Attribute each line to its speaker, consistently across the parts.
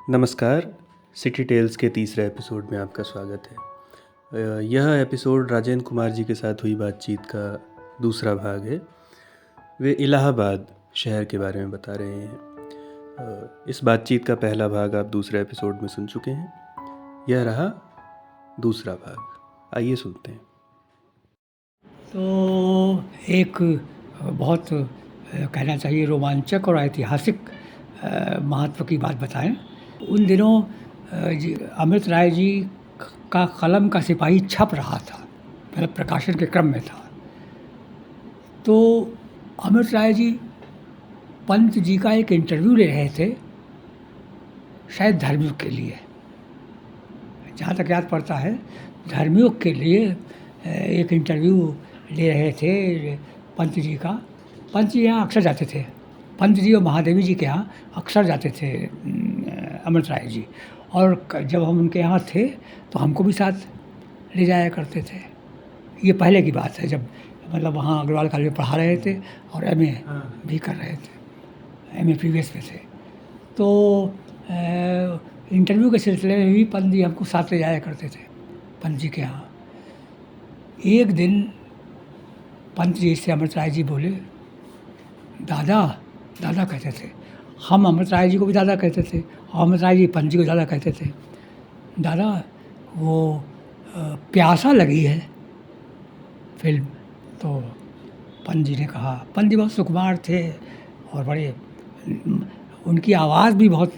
Speaker 1: नमस्कार, city tales के तीसरे एपिसोड में आपका स्वागत है। यह एपिसोड राजेंद्र कुमार जी के साथ हुई बातचीत का दूसरा भाग है। वे इलाहाबाद शहर के बारे में बता रहे हैं। इस बातचीत का पहला भाग आप दूसरे एपिसोड में सुन चुके हैं। यह रहा दूसरा भाग, आइए सुनते हैं।
Speaker 2: तो एक बहुत कहना चाहिए रोमांचक और ऐतिहासिक महत्व की बात बताएं। उन दिनों अमृत राय जी का कलम का सिपाही छप रहा था, मतलब प्रकाशन के क्रम में था। तो अमृत राय जी पंत जी का एक इंटरव्यू ले रहे थे, शायद धर्मयुग के लिए, जहाँ तक याद पड़ता है धर्मयुग के लिए एक इंटरव्यू ले रहे थे पंत जी का। पंत जी यहाँ अक्सर जाते थे, पंत जी और महादेवी जी के यहाँ अक्सर जाते थे अमृत राय जी। और जब हम उनके यहाँ थे तो हमको भी साथ ले जाया करते थे। ये पहले की बात है, जब मतलब वहाँ अग्रवाल कॉलेज में पढ़ा रहे थे और एमए भी कर रहे थे, एमए प्रीवियस में थे। तो इंटरव्यू के सिलसिले में भी पंत जी हमको साथ ले जाया करते थे पंत जी के यहाँ। एक दिन पंत जी से अमृत राय जी बोले, दादा दादा कहते थे। हम अमृत राय जी को भी दादा कहते थे और अमृत राय जी पंत जी को दादा कहते थे। दादा वो प्यासा लगी है फिल्म। तो पंत जी ने कहा, पंत जी बहुत सुकुमार थे और बड़े, उनकी आवाज़ भी बहुत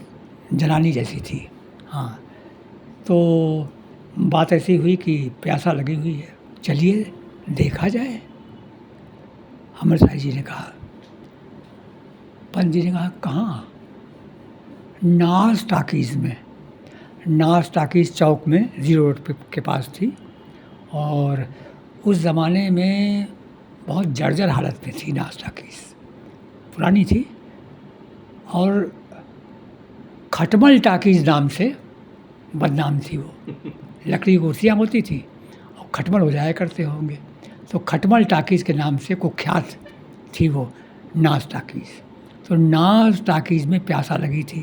Speaker 2: जनानी जैसी थी। हाँ, तो बात ऐसी हुई कि प्यासा लगी हुई है, चलिए देखा जाए। अमृत राय जी ने कहा, पंत जी ने कहा कहाँ? नाज टाकीज़ में। नाज टाकीज़ चौक में ज़ीरो रोड के पास थी और उस ज़माने में बहुत जर्जर हालत में थी नाज टाकीज़, पुरानी थी। और खटमल टाकीज़ नाम से बदनाम थी वो। लकड़ी की कुर्सियाँ होती थी और खटमल हो जाया करते होंगे, तो खटमल टाकीज़ के नाम से कुख्यात थी वो नाज टाकीज़। तो नाज टाकीज़ में प्यासा लगी थी।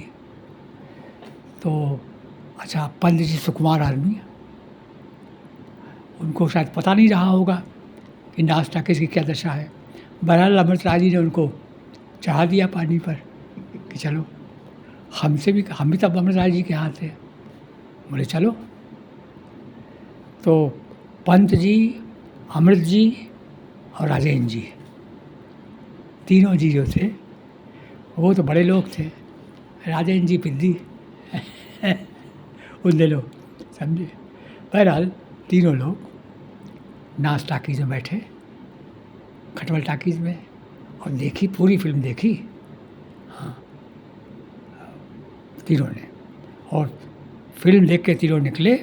Speaker 2: तो अच्छा, पंत जी सुकुमार आदमी, उनको शायद पता नहीं रहा होगा कि नाज टाकीज़ की क्या दशा है। बहरहाल अमृत राय जी ने उनको चढ़ा दिया पानी पर कि चलो, हम भी तब अमृत राय जी के यहाँ थे। बोले चलो। तो पंत जी, अमृत जी और राजेंद्र जी, तीनों जी जो थे वो तो बड़े लोग थे। राजेंद्र जी पिद्दी उन दिनों, समझे। बहरहाल तीनों लोग नाज टाकीज़ में बैठे, खटमल टाकीज़ में, और देखी, पूरी फिल्म देखी। हाँ, तीनों ने। और फिल्म देख के तीनों निकले।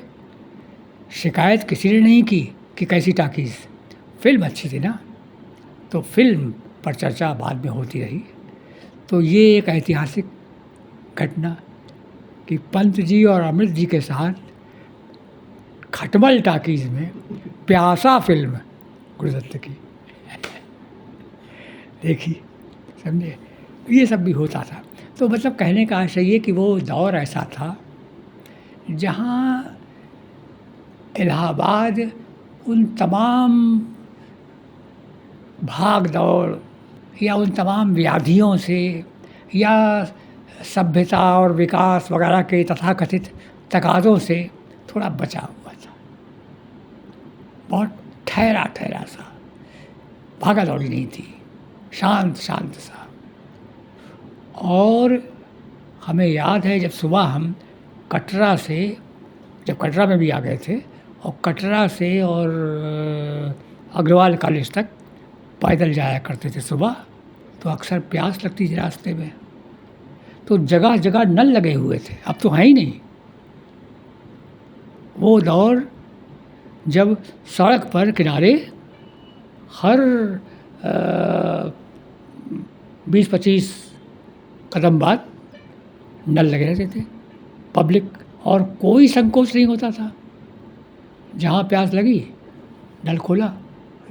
Speaker 2: शिकायत किसी ने नहीं की कि कैसी टाकीज़, फिल्म अच्छी थी ना। तो फिल्म पर चर्चा बाद में होती रही। तो ये एक ऐतिहासिक घटना कि पंत जी और अमृत जी के साथ खटमल टाकीज़ में प्यासा फिल्म गुरुदत्त की देखी, समझे। ये सब भी होता था। तो मतलब कहने का आशय ये कि वो दौर ऐसा था जहाँ इलाहाबाद उन तमाम भाग दौड़ या उन तमाम व्याधियों से या सभ्यता और विकास वगैरह के तथाकथित तकाज़ों से थोड़ा बचा हुआ था। बहुत ठहरा ठहरा सा, भागा दौड़ी नहीं थी, शांत शांत सा। और हमें याद है जब सुबह हम कटरा से, जब कटरा में भी आ गए थे, और कटरा से और अग्रवाल कॉलेज तक पैदल जाया करते थे सुबह, तो अक्सर प्यास लगती थी रास्ते में। तो जगह जगह नल लगे हुए थे, अब तो हैं ही नहीं। वो दौर जब सड़क पर किनारे हर 20-25 कदम बाद नल लगे रहते थे, पब्लिक, और कोई संकोच नहीं होता था। जहाँ प्यास लगी नल खोला,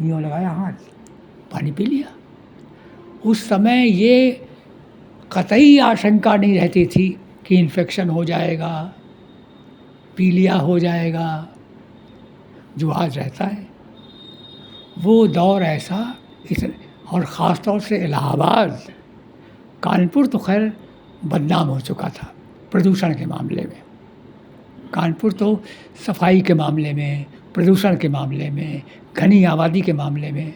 Speaker 2: यूँ लगाया हाथ, पानी पी लिया। उस समय ये कतई आशंका नहीं रहती थी कि इन्फेक्शन हो जाएगा, पीलिया हो जाएगा, जो आज रहता है। वो दौर ऐसा और ख़ास तौर से इलाहाबाद, कानपुर तो खैर बदनाम हो चुका था प्रदूषण के मामले में। कानपुर तो सफाई के मामले में, प्रदूषण के मामले में, घनी आबादी के मामले में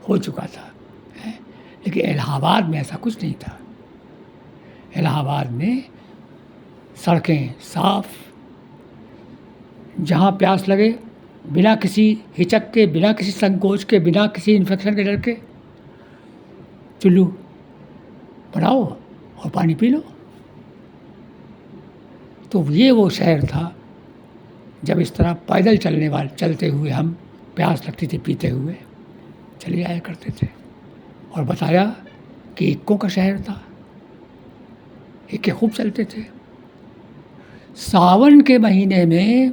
Speaker 2: हो चुका था, हैं। लेकिन इलाहाबाद में ऐसा कुछ नहीं था। इलाहाबाद में सड़कें साफ, जहाँ प्यास लगे बिना किसी हिचक के, बिना किसी संकोच के, बिना किसी इन्फेक्शन के डर के चुल्लू बनाओ और पानी पी लो। तो ये वो शहर था जब इस तरह पैदल चलते हुए हम, प्यास लगती थी पीते हुए चले आया करते थे। और बताया कि इक्कों का शहर था, इक्के खूब चलते थे। सावन के महीने में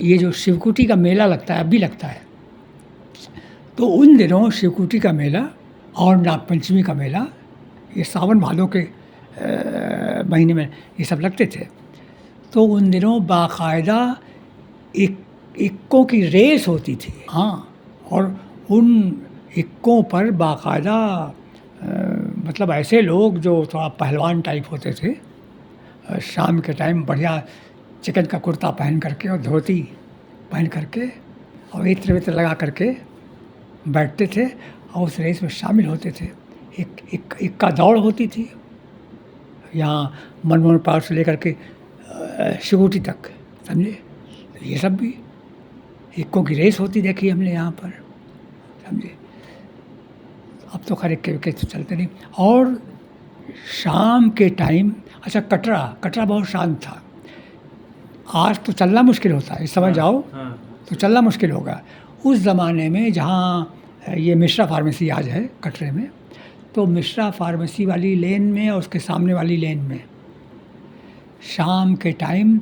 Speaker 2: ये जो शिवकुटी का मेला लगता है, अब भी लगता है, तो उन दिनों शिवकुटी का मेला और नागपंचमी का मेला, ये सावन भादों के महीने में ये सब लगते थे। तो उन दिनों बाकायदा इक्कों की रेस होती थी, हाँ। और उन इक्कों पर बाकायदा मतलब ऐसे लोग जो थोड़ा पहलवान टाइप होते थे, शाम के टाइम बढ़िया चिकन का कुर्ता पहन करके और धोती पहन करके और इत्र वित्र लगा करके बैठते थे और उस रेस में शामिल होते थे। इक्का दौड़ होती थी यहाँ मनमोहन पार्क से लेकर के शिवकुटी तक, समझे। ये सब भी इक्कों की रेस होती देखी हमने यहाँ पर, समझे। अब तो खैर इक्के तो चलते नहीं। और शाम के टाइम, अच्छा कटरा बहुत शांत था। आज तो चलना मुश्किल होता है, इस समय जाओ तो चलना मुश्किल होगा। उस ज़माने में जहाँ ये मिश्रा फार्मेसी आज है कटरे में, तो मिश्रा फार्मेसी वाली लेन में और उसके सामने वाली लेन में शाम के टाइम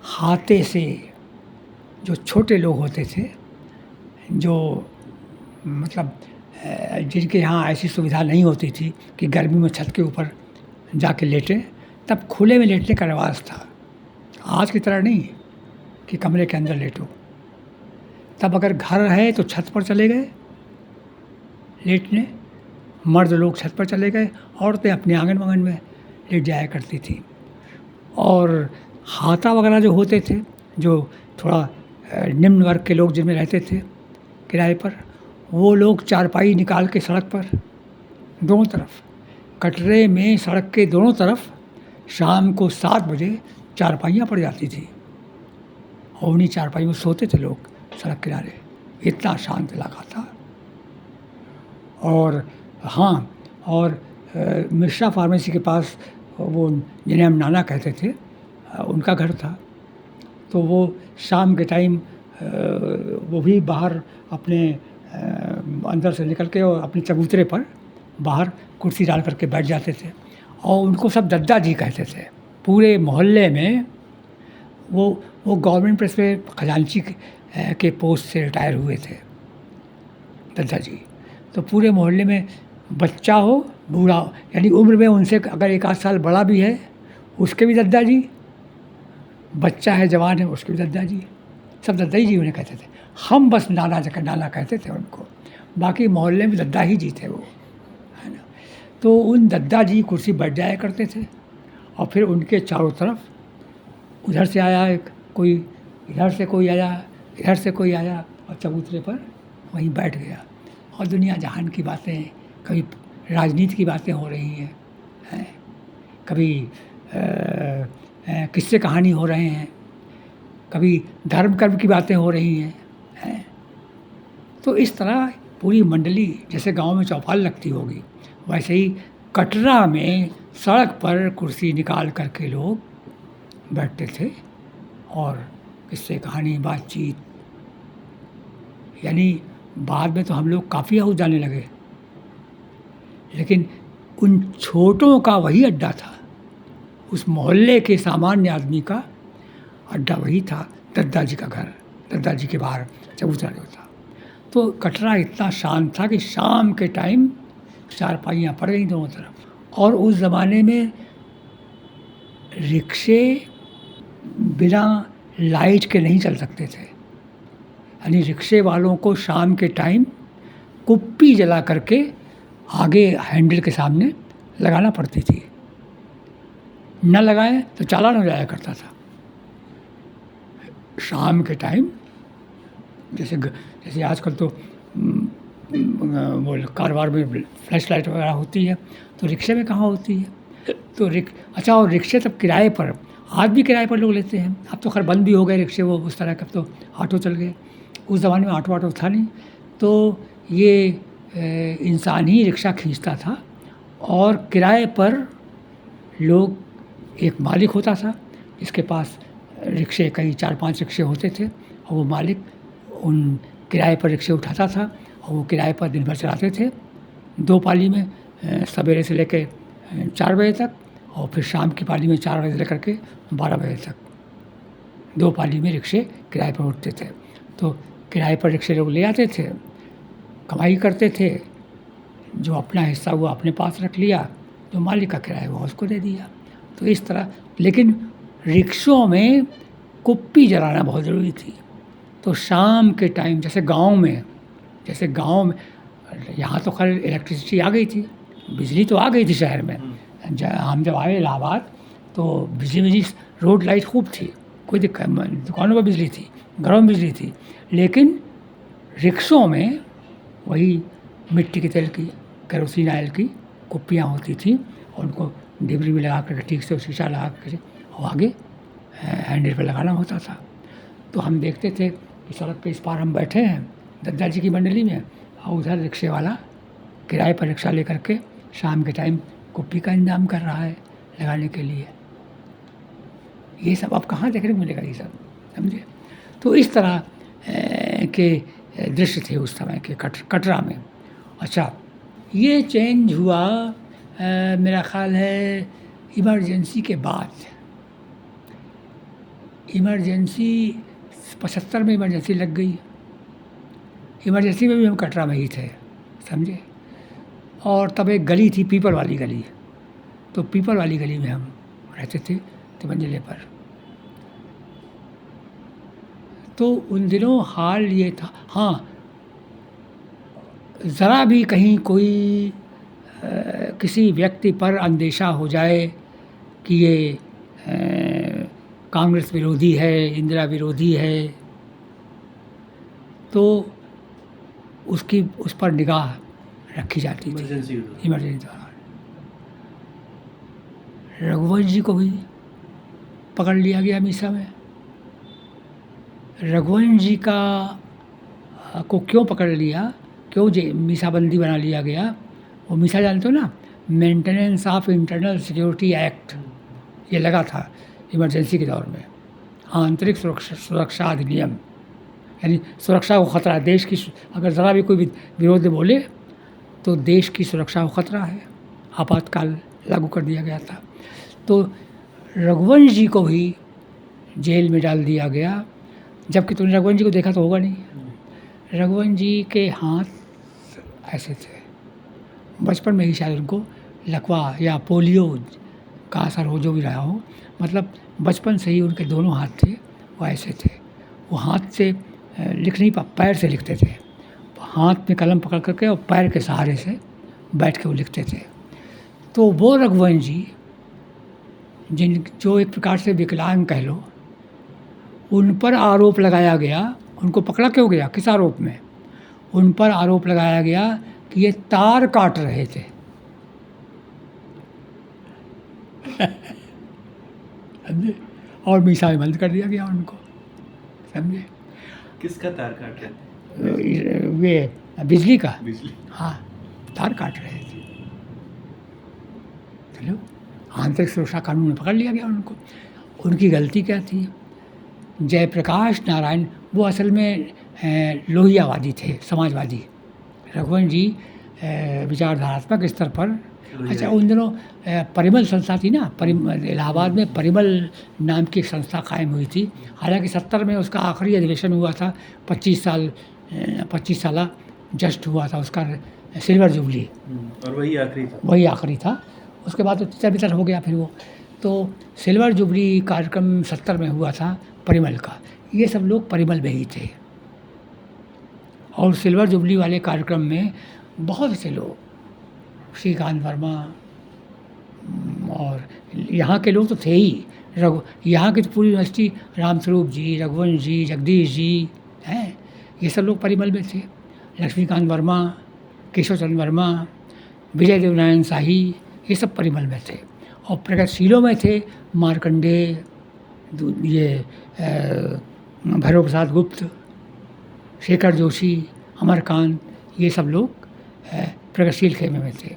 Speaker 2: हाथे से जो छोटे लोग होते थे, जो मतलब जिनके यहाँ ऐसी सुविधा नहीं होती थी कि गर्मी में छत के ऊपर जाके लेटें, तब खुले में लेटने का रिवाज था। आज की तरह नहीं कि कमरे के अंदर लेटो। तब अगर घर है तो छत पर चले गए लेटने, मर्द लोग छत पर चले गए, औरतें अपने आंगन वांगन में लेट जाया करती थी। और हाथा वगैरह जो होते थे, जो थोड़ा निम्न वर्ग के लोग जिनमें रहते थे किराए पर, वो लोग चारपाई निकाल के सड़क पर दोनों तरफ, कटरे में सड़क के दोनों तरफ शाम को 7 बजे चारपाइयाँ पड़ जाती थी और उन्हीं चारपाई में सोते थे लोग सड़क किनारे। इतना शांत इलाका था। और हाँ, और मिश्रा फार्मेसी के पास वो जिन्हें हम नाना कहते थे, उनका घर था। तो वो शाम के टाइम वो भी बाहर अपने अंदर से निकल के और अपने चबूतरे पर बाहर कुर्सी डाल करके बैठ जाते थे और उनको सब दद्दा जी कहते थे। पूरे मोहल्ले में वो गवर्नमेंट प्रेस में खजांची के पोस्ट से रिटायर हुए थे दद्दा जी। तो पूरे मोहल्ले में बच्चा हो बूढ़ा हो, यानी उम्र में उनसे अगर 1 आध साल बड़ा भी है उसके भी दद्दा जी, बच्चा है जवान है उसके भी दद्दा जी, सब दद्दा ही जी उन्हें कहते थे। हम बस नाना कहते थे उनको, बाकी मोहल्ले में दद्दा ही जी थे वो, है ना। तो उन दद्दा जी कुर्सी बैठ जाया करते थे और फिर उनके चारों तरफ उधर से आया एक कोई, इधर से कोई आया, इधर से कोई आया और चबूतरे पर वहीं बैठ गया और दुनिया जहान की बातें, कभी राजनीति की बातें हो रही हैं, कभी किस्से कहानी हो रहे हैं, कभी धर्म कर्म की बातें हो रही हैं। तो इस तरह पूरी मंडली, जैसे गांव में चौपाल लगती होगी, वैसे ही कटरा में सड़क पर कुर्सी निकाल करके लोग बैठते थे और किस्से कहानी बातचीत। यानी बाद में तो हम लोग काफ़ी हाउस जाने लगे, लेकिन उन छोटों का वही अड्डा था, उस मोहल्ले के सामान्य आदमी का अड्डा वही था, दद्दा जी का घर, दद्दा जी के बाहर चबूतरा जो था। तो कटरा इतना शांत था कि शाम के टाइम चारपाइयाँ पड़ गई दोनों तरफ और उस ज़माने में रिक्शे बिना लाइट के नहीं चल सकते थे। यानी रिक्शे वालों को शाम के टाइम कुप्पी जला करके आगे हैंडल के सामने लगाना पड़ती थी। न लगाएं तो चालान हो जाया करता था। शाम के टाइम जैसे आजकल तो वो कारोबार में फ्लैश लाइट वगैरह होती है, तो रिक्शे में कहाँ होती है। तो अच्छा, और रिक्शे तब किराए पर, आज भी किराए पर लोग लेते हैं। अब तो खैर बंद भी हो गए रिक्शे, वो उस तरह का, तो ऑटो चल गए। उस ज़माने में ऑटो था नहीं, तो ये इंसान ही रिक्शा खींचता था और किराए पर लोग, एक मालिक होता था जिसके पास रिक्शे, कई 4-5 रिक्शे होते थे, और वो मालिक उन किराए पर रिक्शे उठाता था और वो किराए पर दिन भर चलाते थे। 2 पाली में, सवेरे से लेकर 4 बजे तक, और फिर शाम की पाली में 4 बजे से लेकर के 12 बजे तक। 2 पाली में रिक्शे किराए पर उठते थे। तो किराए पर रिक्शे लोग ले आते थे, कमाई करते थे, जो अपना हिस्सा वो अपने पास रख लिया, जो मालिक का किराया वो उसको दे दिया। तो इस तरह, लेकिन रिक्शों में कुप्पी जलाना बहुत ज़रूरी थी। तो शाम के टाइम, जैसे गांव में, यहाँ तो खैर इलेक्ट्रिसिटी आ गई थी, बिजली तो आ गई थी शहर में। हम जब आए इलाहाबाद तो बिजली, रोड लाइट खूब थी, कोई दिक्कत, दुकानों पर बिजली थी, घरों में बिजली थी। लेकिन रिक्शों में वही मिट्टी के तेल की, केरोसिन ऑयल की कुप्पियाँ होती थी, और उनको डिबरी में लगा करके ठीक से शीशा लगा करके और आगे हैंडल पर लगाना होता था। तो हम देखते थे कि सड़क पे इस पार हम बैठे हैं दद्दा जी की मंडली में, और उधर रिक्शे वाला किराए पर रिक्शा लेकर के शाम के टाइम कुप्पी का इंतजाम कर रहा है लगाने के लिए। ये सब अब कहाँ देखने को मिलेगा, ये सब, समझे। तो इस तरह के दृश्य थे उस समय के कटरा में। अच्छा, ये चेंज हुआ मेरा ख़्याल है इमरजेंसी के बाद। इमरजेंसी 75 में इमरजेंसी लग गई। इमरजेंसी में भी हम कटरा में ही थे, समझे। और तब एक गली थी, पीपल वाली गली, तो पीपल वाली गली में हम रहते थे, तिमंजिले पर। तो उन दिनों हाल ये था, हाँ, ज़रा भी कहीं कोई किसी व्यक्ति पर अंदेशा हो जाए कि ये कांग्रेस विरोधी है, इंदिरा विरोधी है, तो उस पर निगाह रखी जाती थी इमरजेंसी दौरान। रघुवंश जी को भी पकड़ लिया गया मीसा में। रघुवंश जी को क्यों पकड़ लिया, क्यों मीसाबंदी बना लिया गया, वो मीसा जानते हो ना, maintenance of internal security act, ये लगा था इमरजेंसी के दौर में। आंतरिक सुरक्षा अधिनियम, यानी सुरक्षा को खतरा है देश की, अगर ज़रा भी कोई विरोध बोले तो देश की सुरक्षा को खतरा है, आपातकाल लागू कर दिया गया था। तो रघुवंश जी को भी जेल में डाल दिया गया, जबकि तुमने रघुवंश जी को देखा तो होगा नहीं। रघुवंश जी के हाथ ऐसे थे, बचपन में ही शायद उनको लकवा या पोलियो का असर हो, जो भी रहा हो, मतलब बचपन से ही उनके दोनों हाथ थे वो ऐसे थे। वो हाथ से लिख नहीं पैर से लिखते थे, हाथ में कलम पकड़ करके और पैर के सहारे से बैठ के वो लिखते थे। तो वो रघुवंश जी जो एक प्रकार से विकलांग कह लो, उन पर आरोप लगाया गया। उनको पकड़ा क्यों गया, किस आरोप में? उन पर आरोप लगाया गया कि ये तार काट रहे थे। समझे, और मीसा में बंद कर दिया गया उनको, समझे।
Speaker 1: किसका तार काट रहे थे?
Speaker 2: वे बिजली का,
Speaker 1: बिजली,
Speaker 2: हाँ, तार काट रहे थे। चलो, आंतरिक सुरक्षा कानून में पकड़ लिया गया उनको। उनकी गलती क्या थी? जयप्रकाश नारायण, वो असल में लोहियावादी थे, समाजवादी। रघुवंश जी विचारधारात्मक स्तर पर, अच्छा, उन दिनों परिमल संस्था थी ना, इलाहाबाद में परिमल नाम की एक संस्था कायम हुई थी। हालांकि 70 में उसका आखिरी अधिवेशन हुआ था, 25 साल जस्ट हुआ था उसका सिल्वर जुबली,
Speaker 1: और वही आखिरी था।
Speaker 2: उसके बाद तो तितर बितर हो गया फिर वो। तो सिल्वर जुबली कार्यक्रम 70 में हुआ था परिमल का, ये सब लोग परिमल में ही थे। और सिल्वर जुबली वाले कार्यक्रम में बहुत से लोग, श्रीकांत वर्मा और यहाँ के लोग तो थे ही, यहाँ की तो पूरी यूनिवर्सिटी, रामस्वरूप जी, रघुवंश जी, जगदीश जी हैं, ये सब लोग परिमल में थे। लक्ष्मीकांत वर्मा, केशव चंद्र वर्मा, विजय देवनारायण शाही, ये सब परिमल में थे। और प्रगतिशीलों में थे मार्कंडेय, ये भैरव प्रसाद गुप्त, शेखर जोशी, अमरकांत, ये सब लोग प्रगतिशील खेमे में थे।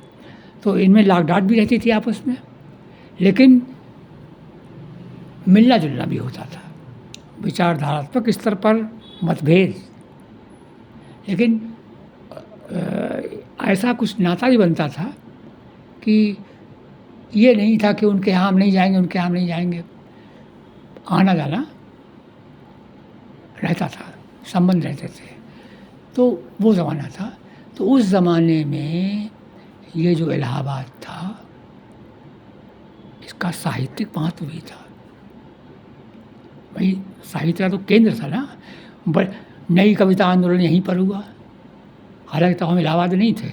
Speaker 2: तो इनमें लाग डांट भी रहती थी आपस में, लेकिन मिलना जुलना भी होता था, विचारधारात्मक स्तर पर मतभेद, लेकिन ऐसा कुछ नाता भी बनता था कि ये नहीं था कि उनके यहाँ हम नहीं जाएंगे, उनके यहाँ हम नहीं जाएंगे, आना जाना रहता था, संबंध रहते थे। तो वो ज़माना था। तो उस ज़माने में ये जो इलाहाबाद था, इसका साहित्यिक महत्व भी था। भाई साहित्य का तो केंद्र था ना। नई कविता आंदोलन यहीं पर हुआ, हालांकि तो हम इलाहाबाद नहीं थे।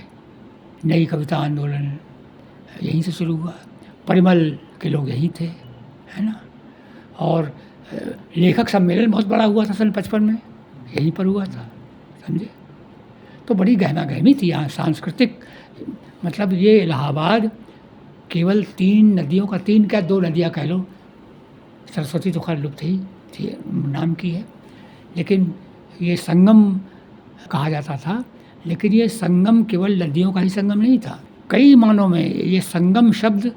Speaker 2: नई कविता आंदोलन यहीं से शुरू हुआ, परिमल के लोग यहीं थे, है ना। और लेखक सम्मेलन बहुत बड़ा हुआ था सन 55 में, यहीं पर हुआ था, समझे। तो बड़ी गहमा गहमी थी यहाँ सांस्कृतिक, मतलब ये इलाहाबाद केवल 3 नदियों का, 3 क्या 2 नदियाँ कह लो, सरस्वती तो खैर लुप्त ही थी नाम की है, लेकिन ये संगम कहा जाता था। लेकिन ये संगम केवल नदियों का ही संगम नहीं था, कई मानों में ये संगम शब्द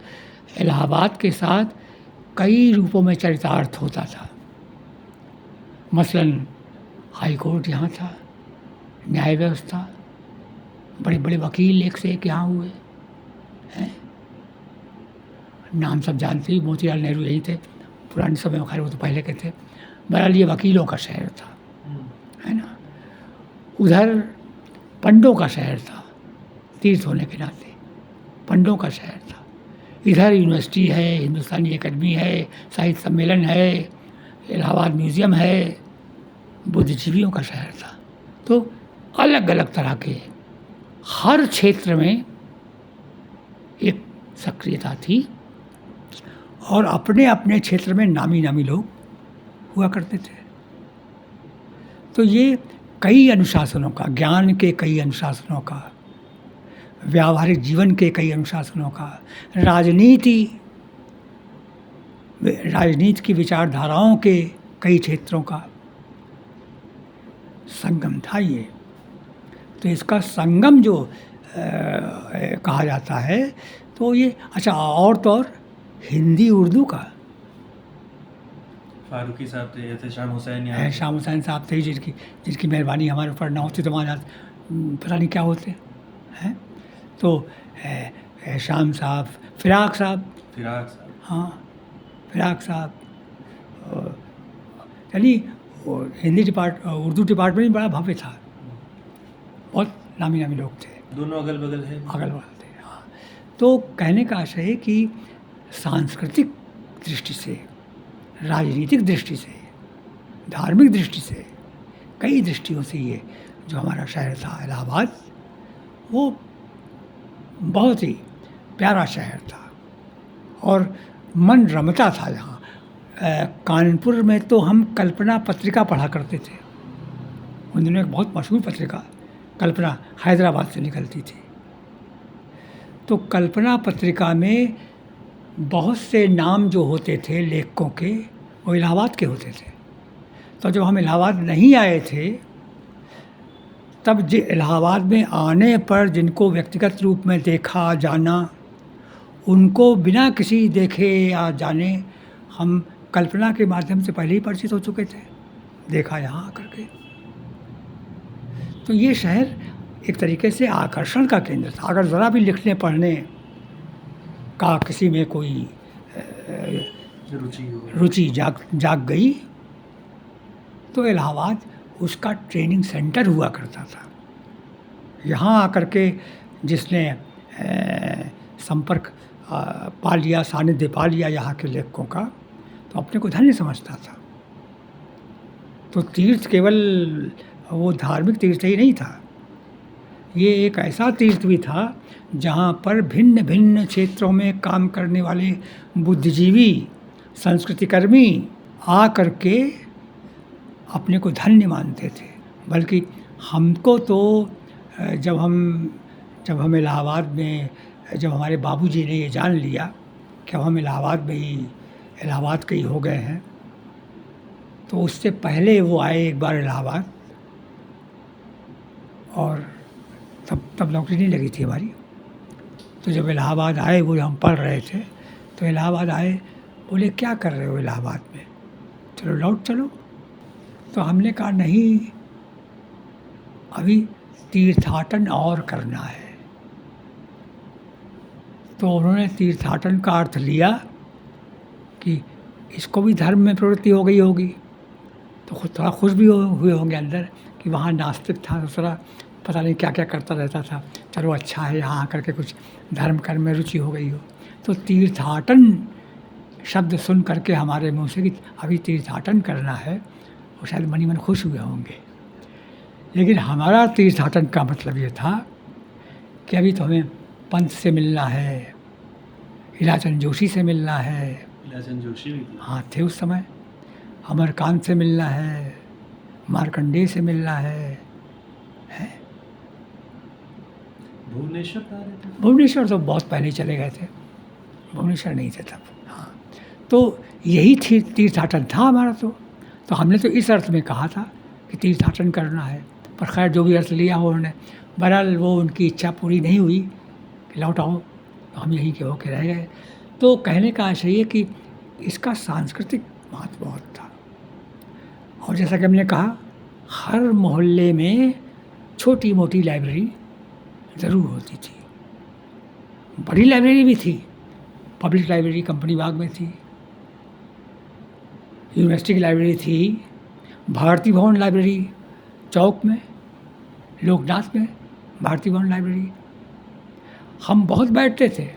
Speaker 2: इलाहाबाद के साथ कई रूपों में चरितार्थ होता था। मसलन हाई कोर्ट यहाँ था, न्याय व्यवस्था, बड़े बड़े वकील एक से एक यहाँ हुए हैं, नाम सब जानते ही, मोतीलाल नेहरू यही थे, पुराने समय में, खैर वो तो पहले के थे। बहरहाल ये वकीलों का शहर था, है ना। उधर पंडों का शहर था, तीर्थ होने के नाते पंडों का शहर था। इधर यूनिवर्सिटी है, हिंदुस्तानी अकेडमी है, साहित्य सम्मेलन है, इलाहाबाद म्यूज़ियम है, बुद्धिजीवियों का शहर था। तो अलग अलग तरह के हर क्षेत्र में एक सक्रियता थी, और अपने अपने क्षेत्र में नामी नामी लोग हुआ करते थे। तो ये कई अनुशासनों का, ज्ञान के कई अनुशासनों का, व्यावहारिक जीवन के कई अनुशासनों का, राजनीति की विचारधाराओं के कई क्षेत्रों का संगम था ये। तो इसका संगम जो कहा जाता है, तो ये अच्छा, और तो और हिंदी उर्दू का,
Speaker 1: फारूकी साहब थे, शाम हुसैन
Speaker 2: है, शाम हुसैन साहब थे, जिनकी मेहरबानी हमारे ऊपर ना होती तो हमारा पता नहीं क्या होते हैं। तो शाम साहब, फिराक साहब, हाँ फिराक साहब, यानी हिंदी उर्दू डिपार्टमेंट भी बड़ा भव्य था, बहुत नामी नामी लोग थे,
Speaker 1: दोनों अगल बगल है,
Speaker 2: अगल बगल थे। हाँ, तो कहने का आशय है कि सांस्कृतिक दृष्टि से, राजनीतिक दृष्टि से, धार्मिक दृष्टि से, कई दृष्टियों से ये जो हमारा शहर था इलाहाबाद, वो बहुत ही प्यारा शहर था और मन रमता था यहाँ। कानपुर में तो हम कल्पना पत्रिका पढ़ा करते थे, उन दिनों एक बहुत मशहूर पत्रिका कल्पना हैदराबाद से निकलती थी। तो कल्पना पत्रिका में बहुत से नाम जो होते थे लेखकों के, वो इलाहाबाद के होते थे। तो जब हम इलाहाबाद नहीं आए थे, तब इलाहाबाद में आने पर जिनको व्यक्तिगत रूप में देखा जाना, उनको बिना किसी देखे या जाने हम कल्पना के माध्यम से पहले ही परिचित हो चुके थे, देखा यहाँ आकर के। तो ये शहर एक तरीके से आकर्षण का केंद्र था। अगर ज़रा भी लिखने पढ़ने का किसी में कोई रुचि जाग गई, तो इलाहाबाद उसका ट्रेनिंग सेंटर हुआ करता था। यहाँ आकर के जिसने संपर्क पा लिया, सानिध्य पा लिया यहाँ के लेखकों का, तो अपने को धन्य समझता था। तो तीर्थ केवल वो धार्मिक तीर्थ ही नहीं था, ये एक ऐसा तीर्थ भी था जहाँ पर भिन्न भिन्न क्षेत्रों में काम करने वाले बुद्धिजीवी, संस्कृतिकर्मी आ करके अपने को धन्य मानते थे। बल्कि हमको तो जब हम इलाहाबाद में, जब हमारे बाबूजी ने ये जान लिया कि अब हम इलाहाबाद के ही हो गए हैं, तो उससे पहले वो आए एक बार इलाहाबाद, और तब नौकरी नहीं लगी थी हमारी। तो जब इलाहाबाद आए, वो हम पढ़ रहे थे, तो इलाहाबाद आए, बोले क्या कर रहे हो इलाहाबाद में, चलो लौट चलो। तो हमने कहा नहीं, अभी तीर्थाटन और करना है। तो उन्होंने तीर्थाटन का अर्थ लिया कि इसको भी धर्म में प्रवृत्ति हो गई होगी, तो खुद थोड़ा खुश भी हुए होंगे अंदर कि वहाँ नास्तिक था, दूसरा पता नहीं क्या क्या करता रहता था, चलो अच्छा है यहाँ आकर के कुछ धर्म कर्म में रुचि हो गई हो। तो तीर्थाटन शब्द सुन करके हमारे मुंह से कि अभी तीर्थाटन करना है, वो शायद मन ही मन खुश हुए होंगे। लेकिन हमारा तीर्थाटन का मतलब ये था कि अभी तो हमें पंत से मिलना है, इलाचंद जोशी से मिलना है।
Speaker 1: इलाचंद जोशी भी थे?
Speaker 2: हाँ, थे उस समय। अमरकांत से मिलना है, मार्कंडेय से मिलना है।
Speaker 1: भुवनेश्वर कहाँ रहते थे?
Speaker 2: भुवनेश्वर तो बहुत पहले चले गए थे, भुवनेश्वर नहीं थे तब। हाँ, तो यही तीर्थाटन था हमारा। तो हमने तो इस अर्थ में कहा था कि तीर्थाटन करना है, पर खैर जो भी अर्थ लिया हो उन्होंने, बहरहाल वो उनकी इच्छा पूरी नहीं हुई कि लौट आओ, तो हम यहीं के होके रह गए। तो कहने का आशय ये कि इसका सांस्कृतिक महत्व बहुत था। और जैसा कि हमने कहा, हर मोहल्ले में छोटी मोटी लाइब्रेरी ज़रूर होती थी। बड़ी लाइब्रेरी भी थी, पब्लिक लाइब्रेरी कंपनी बाग में थी, यूनिवर्सिटी की लाइब्रेरी थी, भारती भवन लाइब्रेरी चौक में, लोकनाथ में भारती भवन लाइब्रेरी। हम बहुत बैठते थे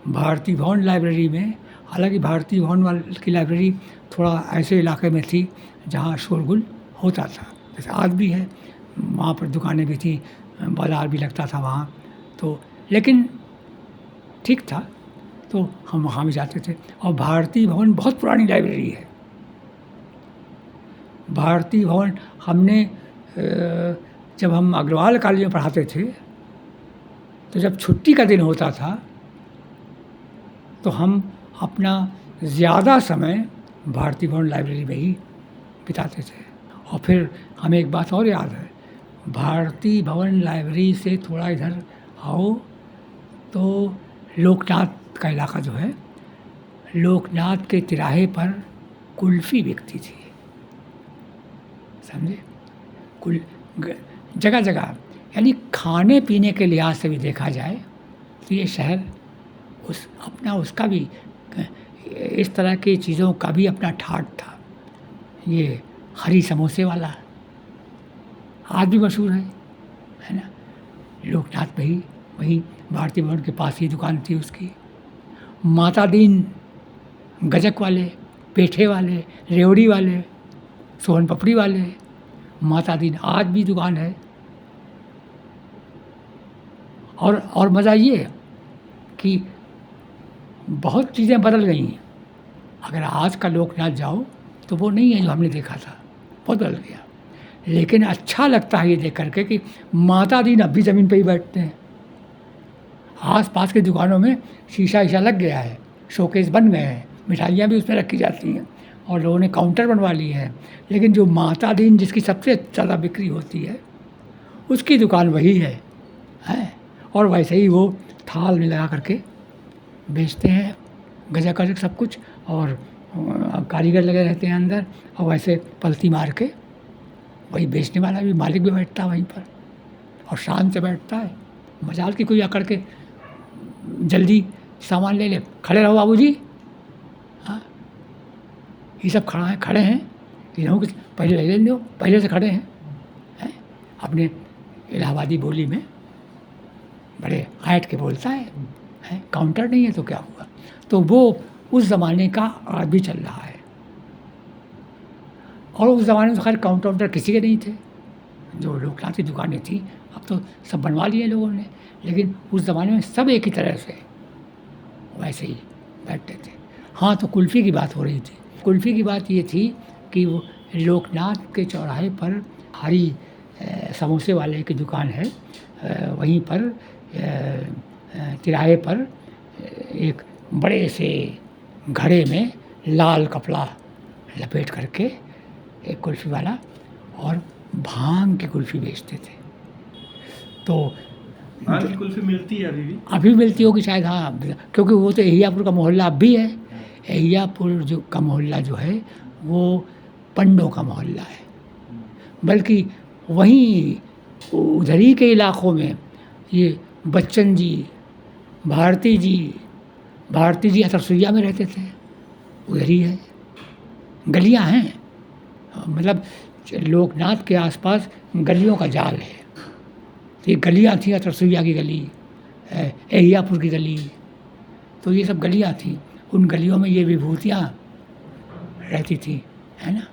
Speaker 2: भारती भवन लाइब्रेरी में। हालांकि भारती भवन की लाइब्रेरी थोड़ा ऐसे इलाके में थी जहाँ शोरगुल होता था, जैसे आज भी है, वहाँ पर दुकानें भी थी, बाज़ार भी लगता था वहाँ, तो लेकिन ठीक था, तो हम वहाँ भी जाते थे। और भारती भवन बहुत पुरानी लाइब्रेरी है। भारती भवन हमने जब हम अग्रवाल कॉलेज में पढ़ाते थे, तो जब छुट्टी का दिन होता था तो हम अपना ज़्यादा समय भारती भवन लाइब्रेरी में ही बिताते थे। और फिर हमें एक बात और याद है, भारती भवन लाइब्रेरी से थोड़ा इधर आओ तो लोकनाथ का इलाका जो है, लोकनाथ के तिराहे पर कुल्फ़ी बिकती थी, समझे? जगह जगह, यानी खाने पीने के लिहाज से भी देखा जाए तो ये शहर उसका भी, इस तरह की चीज़ों का भी अपना ठाट था। ये हरी समोसे वाला आज भी मशहूर है ना? लोकनाथ में ही, वही भारती भवन के पास ही दुकान थी उसकी। माता दीन गजक वाले, पेठे वाले, रेवड़ी वाले, सोहन पपड़ी वाले, माता दीन आज भी दुकान है। और मज़ा ये कि बहुत चीज़ें बदल गई हैं। अगर आज का लोकनाथ जाओ तो वो नहीं है जो हमने देखा था, बहुत बदल गया। लेकिन अच्छा लगता है ये देख करके कि माता दीन अब भी ज़मीन पे ही बैठते हैं। आस पास की दुकानों में शीशा लग गया है, शोकेस बन गए हैं, मिठाइयाँ भी उसमें रखी जाती हैं और लोगों ने काउंटर बनवा लिए हैं। लेकिन जो माता दीन जिसकी सबसे ज़्यादा बिक्री होती है, उसकी दुकान वही है। और वैसे ही वो थाल में लगा करके बेचते हैं, गजक सब कुछ, और कारीगर लगे रहते हैं अंदर, और वैसे पलती मार के वही बेचने वाला भी, मालिक भी बैठता है वहीं पर और शान से बैठता है। मजाल की कोई आकर के जल्दी सामान ले ले, खड़े रहो बाबूजी, हाँ ये सब खड़े हैं, इन्हों कुछ पहले ले लें दो, पहले से खड़े हैं। अपने इलाहाबादी बोली में बड़े ऐठ के बोलता है हैं, काउंटर नहीं है तो क्या हुआ। तो वो उस ज़माने का आज भी चल रहा है। और उस ज़माने में तो खैर काउंटर वाउंटर किसी के नहीं थे, जो लोकनाथ की दुकानें थी, अब तो सब बनवा लिए लोगों ने, लेकिन उस ज़माने में सब एक ही तरह से वैसे ही बैठते थे। हाँ, तो कुल्फ़ी की बात हो रही थी। कुल्फ़ी की बात ये थी कि वो लोकनाथ के चौराहे पर हरी समोसे वाले की दुकान है, वहीं पर तिराहे पर एक बड़े से घड़े में लाल कपड़ा लपेट करके एक कुल्फ़ी वाला और भांग की कुल्फ़ी बेचते थे। तो
Speaker 1: भांग की कुल्फ़ी मिलती है अभी भी?
Speaker 2: अभी मिलती होगी शायद, हाँ, क्योंकि वो तो एहियापुर का मोहल्ला अब भी है। एहियापुर जो का मोहल्ला जो है वो पंडों का मोहल्ला है, बल्कि वहीं उधर ही के इलाक़ों में ये बच्चन जी, भारती जी अतरसुइया में रहते थे, उधर ही है, गलियाँ हैं। मतलब लोकनाथ के आसपास गलियों का जाल है। तो ये गलियाँ थी, अतरसुइया की गली, एहियापुर की गली, तो ये सब गलियाँ थी। उन गलियों में ये विभूतियाँ रहती थी, है ना।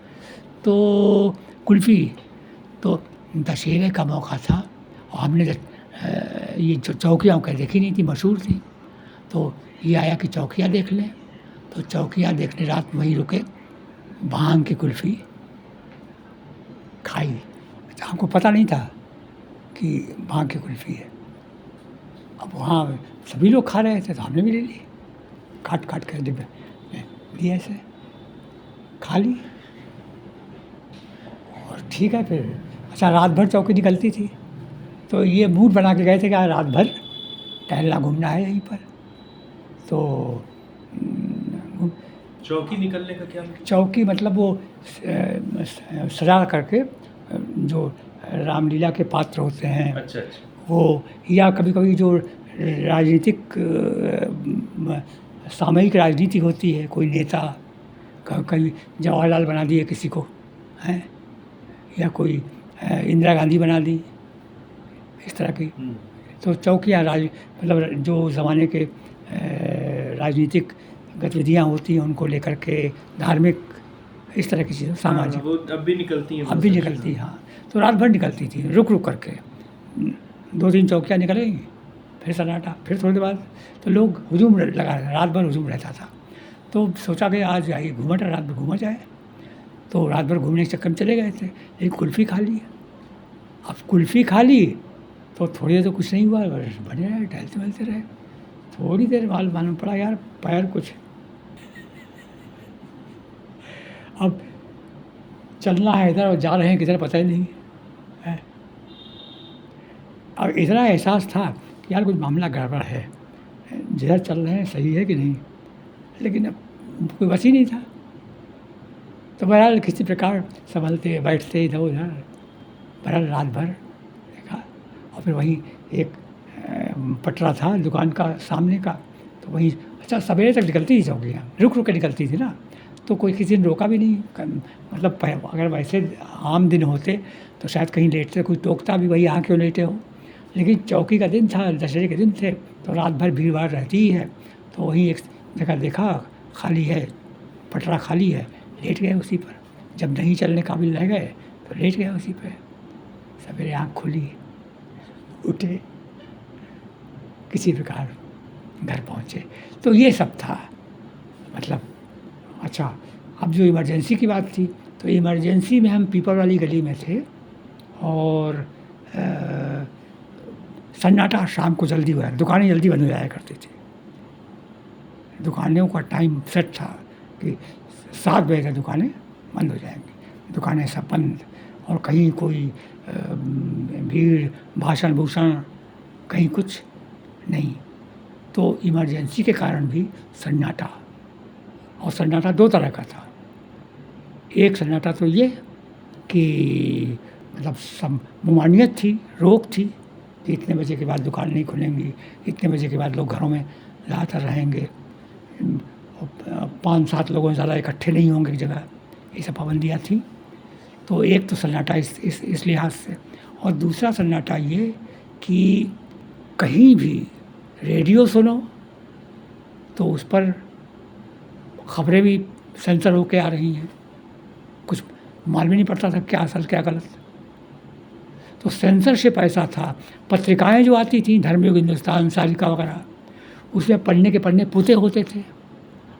Speaker 2: तो कुल्फ़ी तो दशहरे का मौका था और हमने ये जो चौकियाँ देखी नहीं थी, मशहूर थी, तो ये आया कि चौकियाँ देख लें। तो चौकियाँ देखने रात वहीं रुके, भांग की कुल्फ़ी खाई। हमको पता नहीं था कि भांग की कुल्फ़ी है। अब वहाँ सभी लोग खा रहे थे तो हमने भी ले ली, काट के डिब्बे में दिए, ऐसे खा ली। और ठीक है, फिर अच्छा रात भर चौकी निकलती थी, तो ये मूड बना के गए थे कि आज रात भर टहलना घूमना है यहीं पर। तो
Speaker 1: चौकी निकलने का क्या?
Speaker 2: चौकी मतलब वो सजा करके जो रामलीला के पात्र होते हैं,
Speaker 1: अच्छा।
Speaker 2: वो, या कभी कभी जो राजनीतिक सामयिक राजनीति होती है, कोई नेता कहीं जवाहरलाल बना दिए किसी को, हैं, या कोई इंदिरा गांधी बना दी, इस तरह की। तो चौकियाँ मतलब जो ज़माने के राजनीतिक गतिविधियाँ होती हैं उनको लेकर के, धार्मिक, इस तरह की चीज़ें, सामाजिक,
Speaker 1: वो अब भी निकलती हैं?
Speaker 2: अब भी निकलती, हाँ। तो रात भर निकलती थी, रुक करके 2-3 चौकियाँ निकलेंगी, फिर सन्नाटा, फिर थोड़ी देर बाद तो लोग हुजूम लगा, रात भर हुजूम रहता था। तो सोचा कि आज आइए रात भर घूमा जाए। तो रात भर घूमने के चक्कर में चले गए थे, लेकिन कुल्फ़ी खा ली। अब कुल्फ़ी खा ली तो थोड़ी देर तो कुछ नहीं हुआ, बने रहे, टहलते रहे। थोड़ी देर बाद मालूम पड़ा यार पैर कुछ, अब चलना है इधर और जा रहे हैं किधर पता ही नहीं है। अब इतना एहसास था कि यार कुछ मामला गड़बड़ है, जिधर चल रहे हैं सही है कि नहीं, लेकिन अब कोई बस ही नहीं था। तो बहरहाल किसी प्रकार संभलते बैठते इधर उधर, बहरहाल रात भर देखा। और फिर वहीं एक पटरा था दुकान का सामने का, तो वहीं अच्छा सवेरे तक निकलती थी चौकियाँ, रुक के निकलती थी ना, तो कोई किसी ने रोका भी नहीं। मतलब अगर वैसे आम दिन होते तो शायद कहीं लेटते, कोई टोकता भी, वही यहाँ क्यों लेटे हो। लेकिन चौकी का दिन था, दशहरे के दिन थे, तो रात भर भीड़ भाड़ रहती ही है। तो वहीं एक जगह देखा खाली है, पटरा खाली है, लेट गए उसी पर। जब नहीं चलने काबिल रह गए तो लेट गए उसी पर। सवेरे आँख खुली, उठे, किसी प्रकार घर पहुँचे। तो ये सब था, मतलब। अच्छा, अब जो इमरजेंसी की बात थी, तो इमरजेंसी में हम पीपल वाली गली में थे और सन्नाटा, शाम को जल्दी हुआ, दुकानें जल्दी बंद हो जाया करती थी। दुकानों का टाइम सेट था कि 7 बजे तक दुकानें बंद हो जाएंगी, दुकानें सब बंद, और कहीं कोई भीड़, भाषण भूषण, कहीं कुछ नहीं। तो इमरजेंसी के कारण भी सन्नाटा, और सन्नाटा 2 तरह का था। एक सन्नाटा तो ये कि मतलब सब ममानियत थी, रोक थी कि इतने बजे के बाद दुकान नहीं खुलेंगी, इतने बजे के बाद लोग घरों में ज़्यादातर रहेंगे, 5-7 लोगों से ज़्यादा इकट्ठे नहीं होंगे एक जगह, ये सब पाबंदियाँ थी। तो एक तो सन्नाटा इस लिहाज से, और दूसरा सन्नाटा ये कि कहीं भी रेडियो सुनो तो उस पर खबरें भी सेंसर होके आ रही हैं, कुछ मालूम ही नहीं पड़ता था क्या असल क्या गलत। तो सेंसरशिप ऐसा था। पत्रिकाएं जो आती थीं, धर्मयुग, हिंदुस्तान, सारिका वगैरह, उसमें पढ़ने के पन्ने पुते होते थे।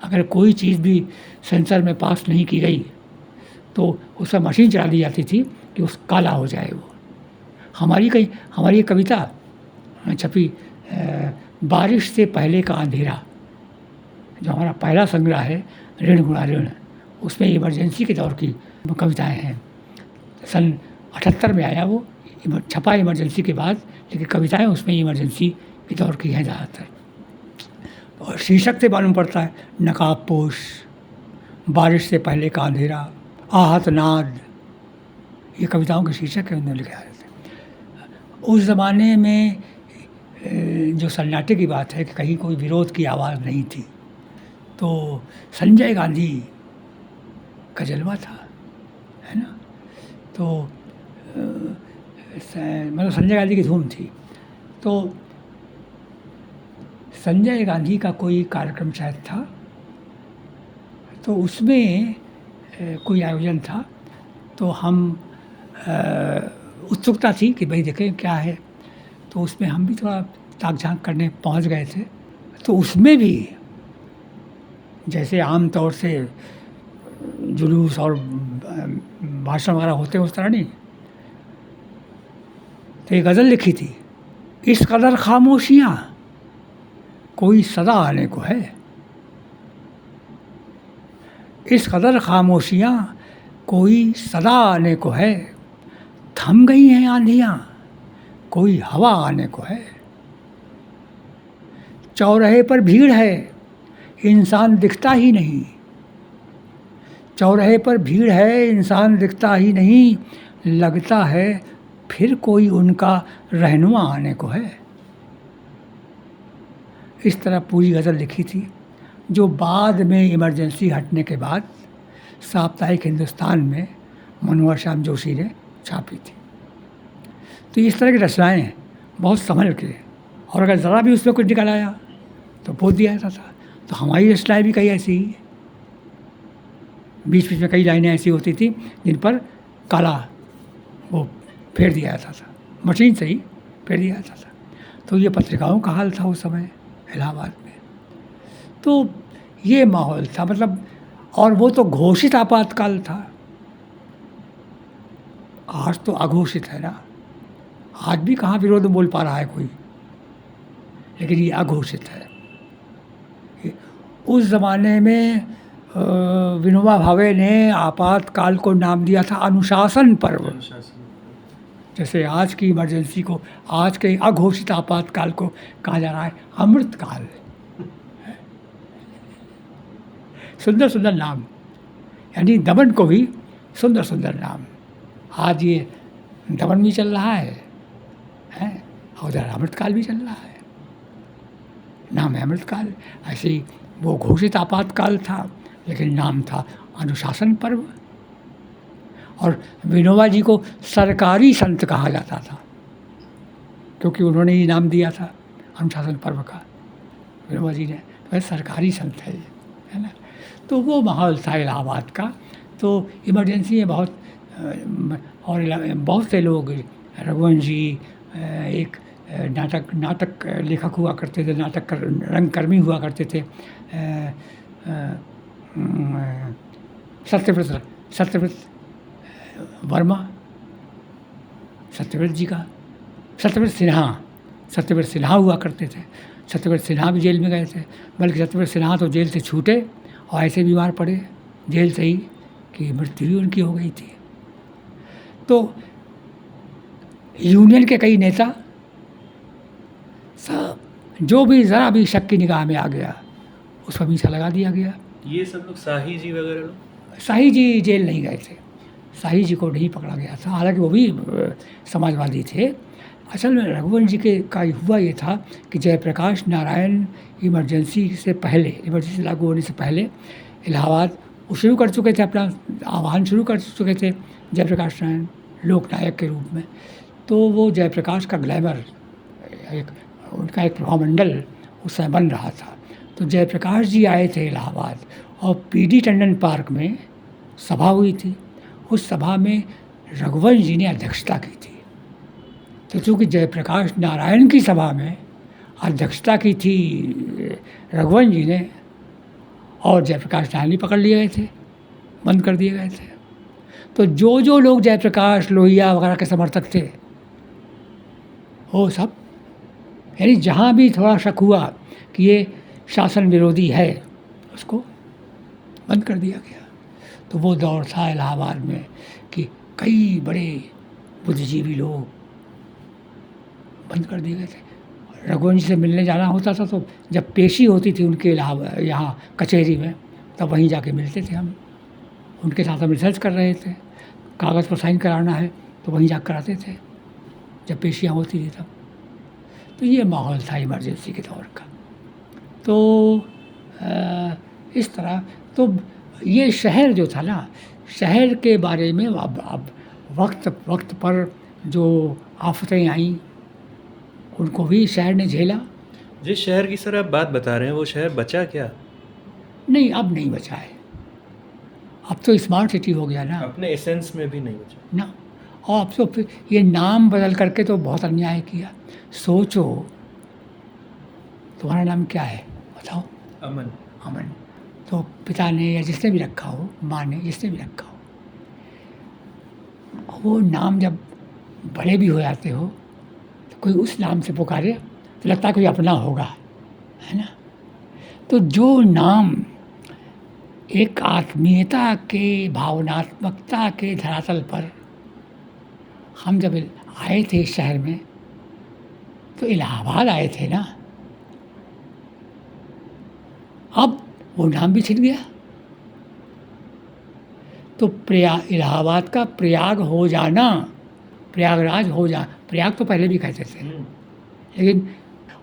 Speaker 2: अगर कोई चीज़ भी सेंसर में पास नहीं की गई तो उस पर मशीन चला दी जाती थी कि उस काला हो जाए वो। हमारी एक कविता छपी, बारिश से पहले का अंधेरा, जो हमारा पहला संग्रह है ऋण गुणा ऋण, उसमें इमरजेंसी के दौर की कविताएं हैं। सन 78 में आया वो, छपा इमरजेंसी के बाद, लेकिन कविताएं उसमें इमरजेंसी के दौर की हैं ज़्यादातर। और शीर्षक से मालूम पड़ता है, नकाबपोश, बारिश से पहले का अंधेरा, आहत नाद, ये कविताओं के शीर्षक है, उन्होंने लिखे आए थे। उस ज़माने में जो सन्नाटे की बात है कि कहीं कोई विरोध की आवाज़ नहीं थी, तो संजय गांधी का जलवा था, है ना। तो मतलब संजय गांधी की धूम थी। तो संजय गांधी का कोई कार्यक्रम शायद था, तो उसमें कोई आयोजन था, तो हम उत्सुकता थी कि भाई देखें क्या है। तो उसमें हम भी थोड़ा ताक झांक करने पहुंच गए थे। तो उसमें भी जैसे आम तौर से जुलूस और भाषण वगैरह होते हैं उस तरह नहीं। तो एक गज़ल लिखी थी, इस कदर खामोशियाँ कोई सदा आने को है, इस कदर खामोशियाँ कोई सदा आने को है, थम गई हैं आंधियाँ कोई हवा आने को है, चौराहे पर भीड़ है इंसान दिखता ही नहीं, चौराहे पर भीड़ है इंसान दिखता ही नहीं, लगता है फिर कोई उनका रहनुमा आने को है। इस तरह पूरी गज़ल लिखी थी, जो बाद में इमरजेंसी हटने के बाद साप्ताहिक हिंदुस्तान में मनोहर श्याम जोशी ने छापी थी। तो इस तरह की रचनाएँ बहुत संभल के, और अगर ज़रा भी उसमें कुछ निकल आया तो बोल दिया जाता था। तो हमारी रचनाएँ भी कई ऐसी ही, बीच बीच में कई लाइनें ऐसी होती थी जिन पर काला वो फेर दिया जाता था, मशीन से ही फेर दिया जाता था। तो ये पत्रिकाओं का हाल था उस समय इलाहाबाद में। तो ये माहौल था, मतलब, और वो तो घोषित आपातकाल था। आज तो अघोषित है ना, आज भी कहाँ विरोध में बोल पा रहा है कोई, लेकिन ये अघोषित है। उस ज़माने में विनोबा भावे ने आपातकाल को नाम दिया था अनुशासन पर्व। जैसे आज की इमरजेंसी को, आज के अघोषित आपातकाल को कहा जा रहा है अमृतकाल। सुंदर सुंदर नाम, यानी दमन को भी सुंदर सुंदर नाम। आज ये दमन भी चल रहा है और उधर अमृतकाल भी चल रहा है, नाम है अमृतकाल। ऐसे ही वो घोषित आपातकाल था, लेकिन नाम था अनुशासन पर्व। और विनोबा जी को सरकारी संत कहा जाता था, क्योंकि उन्होंने ही नाम दिया था अनुशासन पर्व का, विनोबा जी ने। तो सरकारी संत है ये, है ना। तो वो माहौल था इलाहाबाद का। तो इमरजेंसी में बहुत और बहुत से लोग, रघुवंश जी एक नाटक लेखक हुआ करते थे, रंगकर्मी हुआ करते थे। सत्यव्रत वर्मा, सत्यव्रत सिन्हा हुआ करते थे। सत्यव्रत सिन्हा भी जेल में गए थे, बल्कि सत्यव्रत सिन्हा तो जेल से छूटे और ऐसे बीमार पड़े जेल से ही कि मृत्यु भी उनकी हो गई थी। तो यूनियन के कई नेता सब, जो भी ज़रा भी शक की निगाह में आ गया उस पर मीठा लगा दिया गया।
Speaker 1: ये सब लोग शाही जी वगैरह लोग?
Speaker 2: शाही जी जेल नहीं गए थे, शाही जी को नहीं पकड़ा गया था, हालांकि वो भी समाजवादी थे। असल में रघुवंश जी के का हुआ ये था कि जयप्रकाश नारायण इमरजेंसी से पहले, इमरजेंसी लागू होने से पहले इलाहाबाद वो शुरू कर चुके थे, अपना आह्वान शुरू कर चुके थे जयप्रकाश नारायण लोकनायक के रूप में। तो वो जयप्रकाश का ग्लैमर, उनका एक प्रभामंडल उस समय बन रहा था। तो जयप्रकाश जी आए थे इलाहाबाद और पीडी टंडन पार्क में सभा हुई थी। उस सभा में रघुवंश जी ने अध्यक्षता की थी। तो चूँकि जयप्रकाश नारायण की सभा में अध्यक्षता की थी रघुवंश जी ने, और जयप्रकाश नारायण पकड़ लिए गए थे, बंद कर दिए गए थे। तो जो लोग जयप्रकाश लोहिया वगैरह के समर्थक थे, वो सब, यानी जहाँ भी थोड़ा शक हुआ कि ये शासन विरोधी है, उसको बंद कर दिया गया। तो वो दौर था इलाहाबाद में कि कई बड़े बुद्धिजीवी लोग बंद कर दिए गए थे। रघुवंश से मिलने जाना होता था तो जब पेशी होती थी उनके इलाहाबाद यहाँ कचहरी में, तब वहीं जाके मिलते थे हम। उनके साथ हम रिसर्च कर रहे थे, कागज़ पर साइन कराना है तो वहीं जा कराते थे जब पेशियाँ होती थी तब। तो ये माहौल था इमरजेंसी के दौर का। तो इस तरह तो ये शहर जो था ना, शहर के बारे में अब वक्त पर जो आफतें आईं उनको भी शहर ने झेला।
Speaker 1: जिस शहर की सर आप बात बता रहे हैं वो शहर बचा क्या?
Speaker 2: नहीं, अब नहीं बचा है। अब तो स्मार्ट सिटी हो गया ना,
Speaker 1: अपने एसेंस में भी नहीं बचा
Speaker 2: ना। और अब तो फिर ये नाम बदल करके तो बहुत अन्याय किया। सोचो, तुम्हारा नाम क्या है बताओ?
Speaker 1: अमन।
Speaker 2: अमन। तो पिता ने या जिसने भी रखा हो, माँ ने, जिसने भी रखा हो, वो नाम जब बड़े भी हो जाते हो तो कोई उस नाम से पुकारे तो लगता है कोई अपना होगा, है ना। तो जो नाम एक आत्मीयता के, भावनात्मकता के धरातल पर हम जब आए थे इस शहर में, तो इलाहाबाद आए थे ना, अब वो नाम भी छिन गया। तो इलाहाबाद का प्रयाग हो जाना, प्रयागराज हो जा, प्रयाग तो पहले भी कहते थे लेकिन,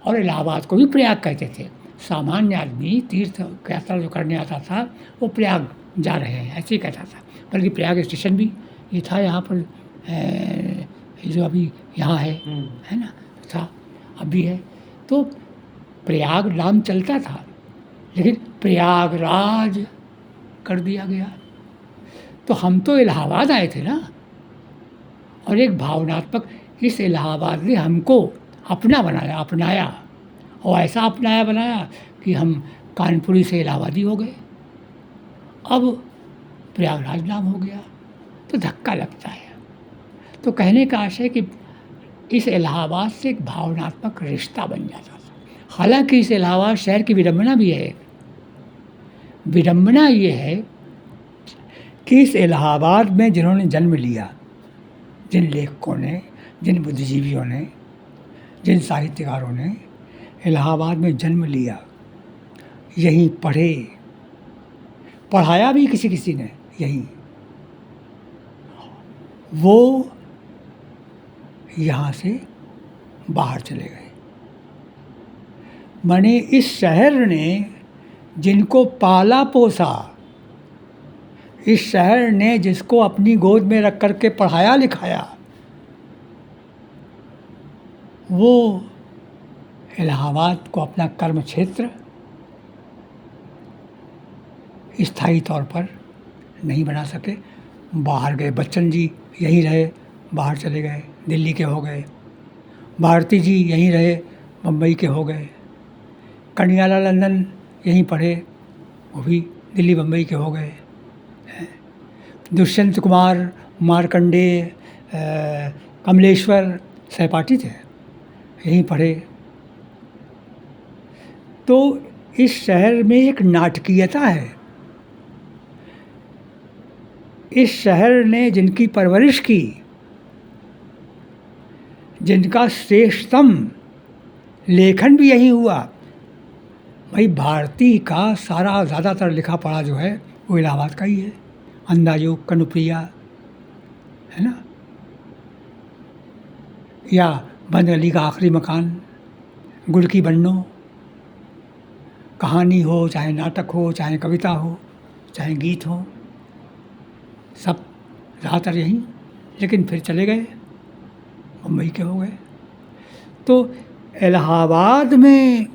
Speaker 2: और इलाहाबाद को भी प्रयाग कहते थे। सामान्य आदमी तीर्थ यात्रा जो करने आता था वो प्रयाग जा रहे हैं ऐसे ही कहता था। बल्कि प्रयाग स्टेशन भी ये था यहाँ पर, जो अभी यहाँ है ना, था, अब भी है। तो प्रयाग नाम चलता था लेकिन प्रयागराज कर दिया गया। तो हम तो इलाहाबाद आए थे ना, और एक भावनात्मक, इस इलाहाबाद ने हमको अपना बनाया, अपनाया, और ऐसा अपनाया बनाया कि हम कानपुरी से इलाहाबादी हो गए। अब प्रयागराज नाम हो गया तो धक्का लगता है। तो कहने का आशय कि इस इलाहाबाद से एक भावनात्मक रिश्ता बन जाता था। हालांकि इस इलाहाबाद शहर की विडंबना भी है। विडंबना ये है कि इस इलाहाबाद में जिन्होंने जन्म लिया, जिन लेखकों ने, जिन बुद्धिजीवियों ने, जिन साहित्यकारों ने इलाहाबाद में जन्म लिया, यहीं पढ़े, पढ़ाया भी किसी किसी ने यहीं, वो यहाँ से बाहर चले गए। माने इस शहर ने जिनको पाला पोसा, इस शहर ने जिसको अपनी गोद में रख कर के पढ़ाया लिखाया, वो इलाहाबाद को अपना कर्म क्षेत्र स्थायी तौर पर नहीं बना सके। बाहर गए, बच्चन जी यहीं रहे, बाहर चले गए, दिल्ली के हो गए। भारती जी यहीं रहे, मुंबई के हो गए। कनियाला लंदन यहीं पढ़े, वो भी दिल्ली बम्बई के हो गए। दुष्यंत कुमार, मार्कंडेय, कमलेश्वर सहपाठी थे, यहीं पढ़े। तो इस शहर में एक नाटकीयता है। इस शहर ने जिनकी परवरिश की, जिनका श्रेष्ठतम लेखन भी यहीं हुआ। भाई भारती का सारा ज़्यादातर लिखा पढ़ा जो है वो इलाहाबाद का ही है। अंदाजुक, कनुप्रिया, है ना, या बंद अली का आखिरी मकान, गुल की बन्नो, कहानी हो, चाहे नाटक हो, चाहे कविता हो, चाहे गीत हो, सब ज़्यादातर यहीं। लेकिन फिर चले गए, मुंबई के हो गए। तो इलाहाबाद में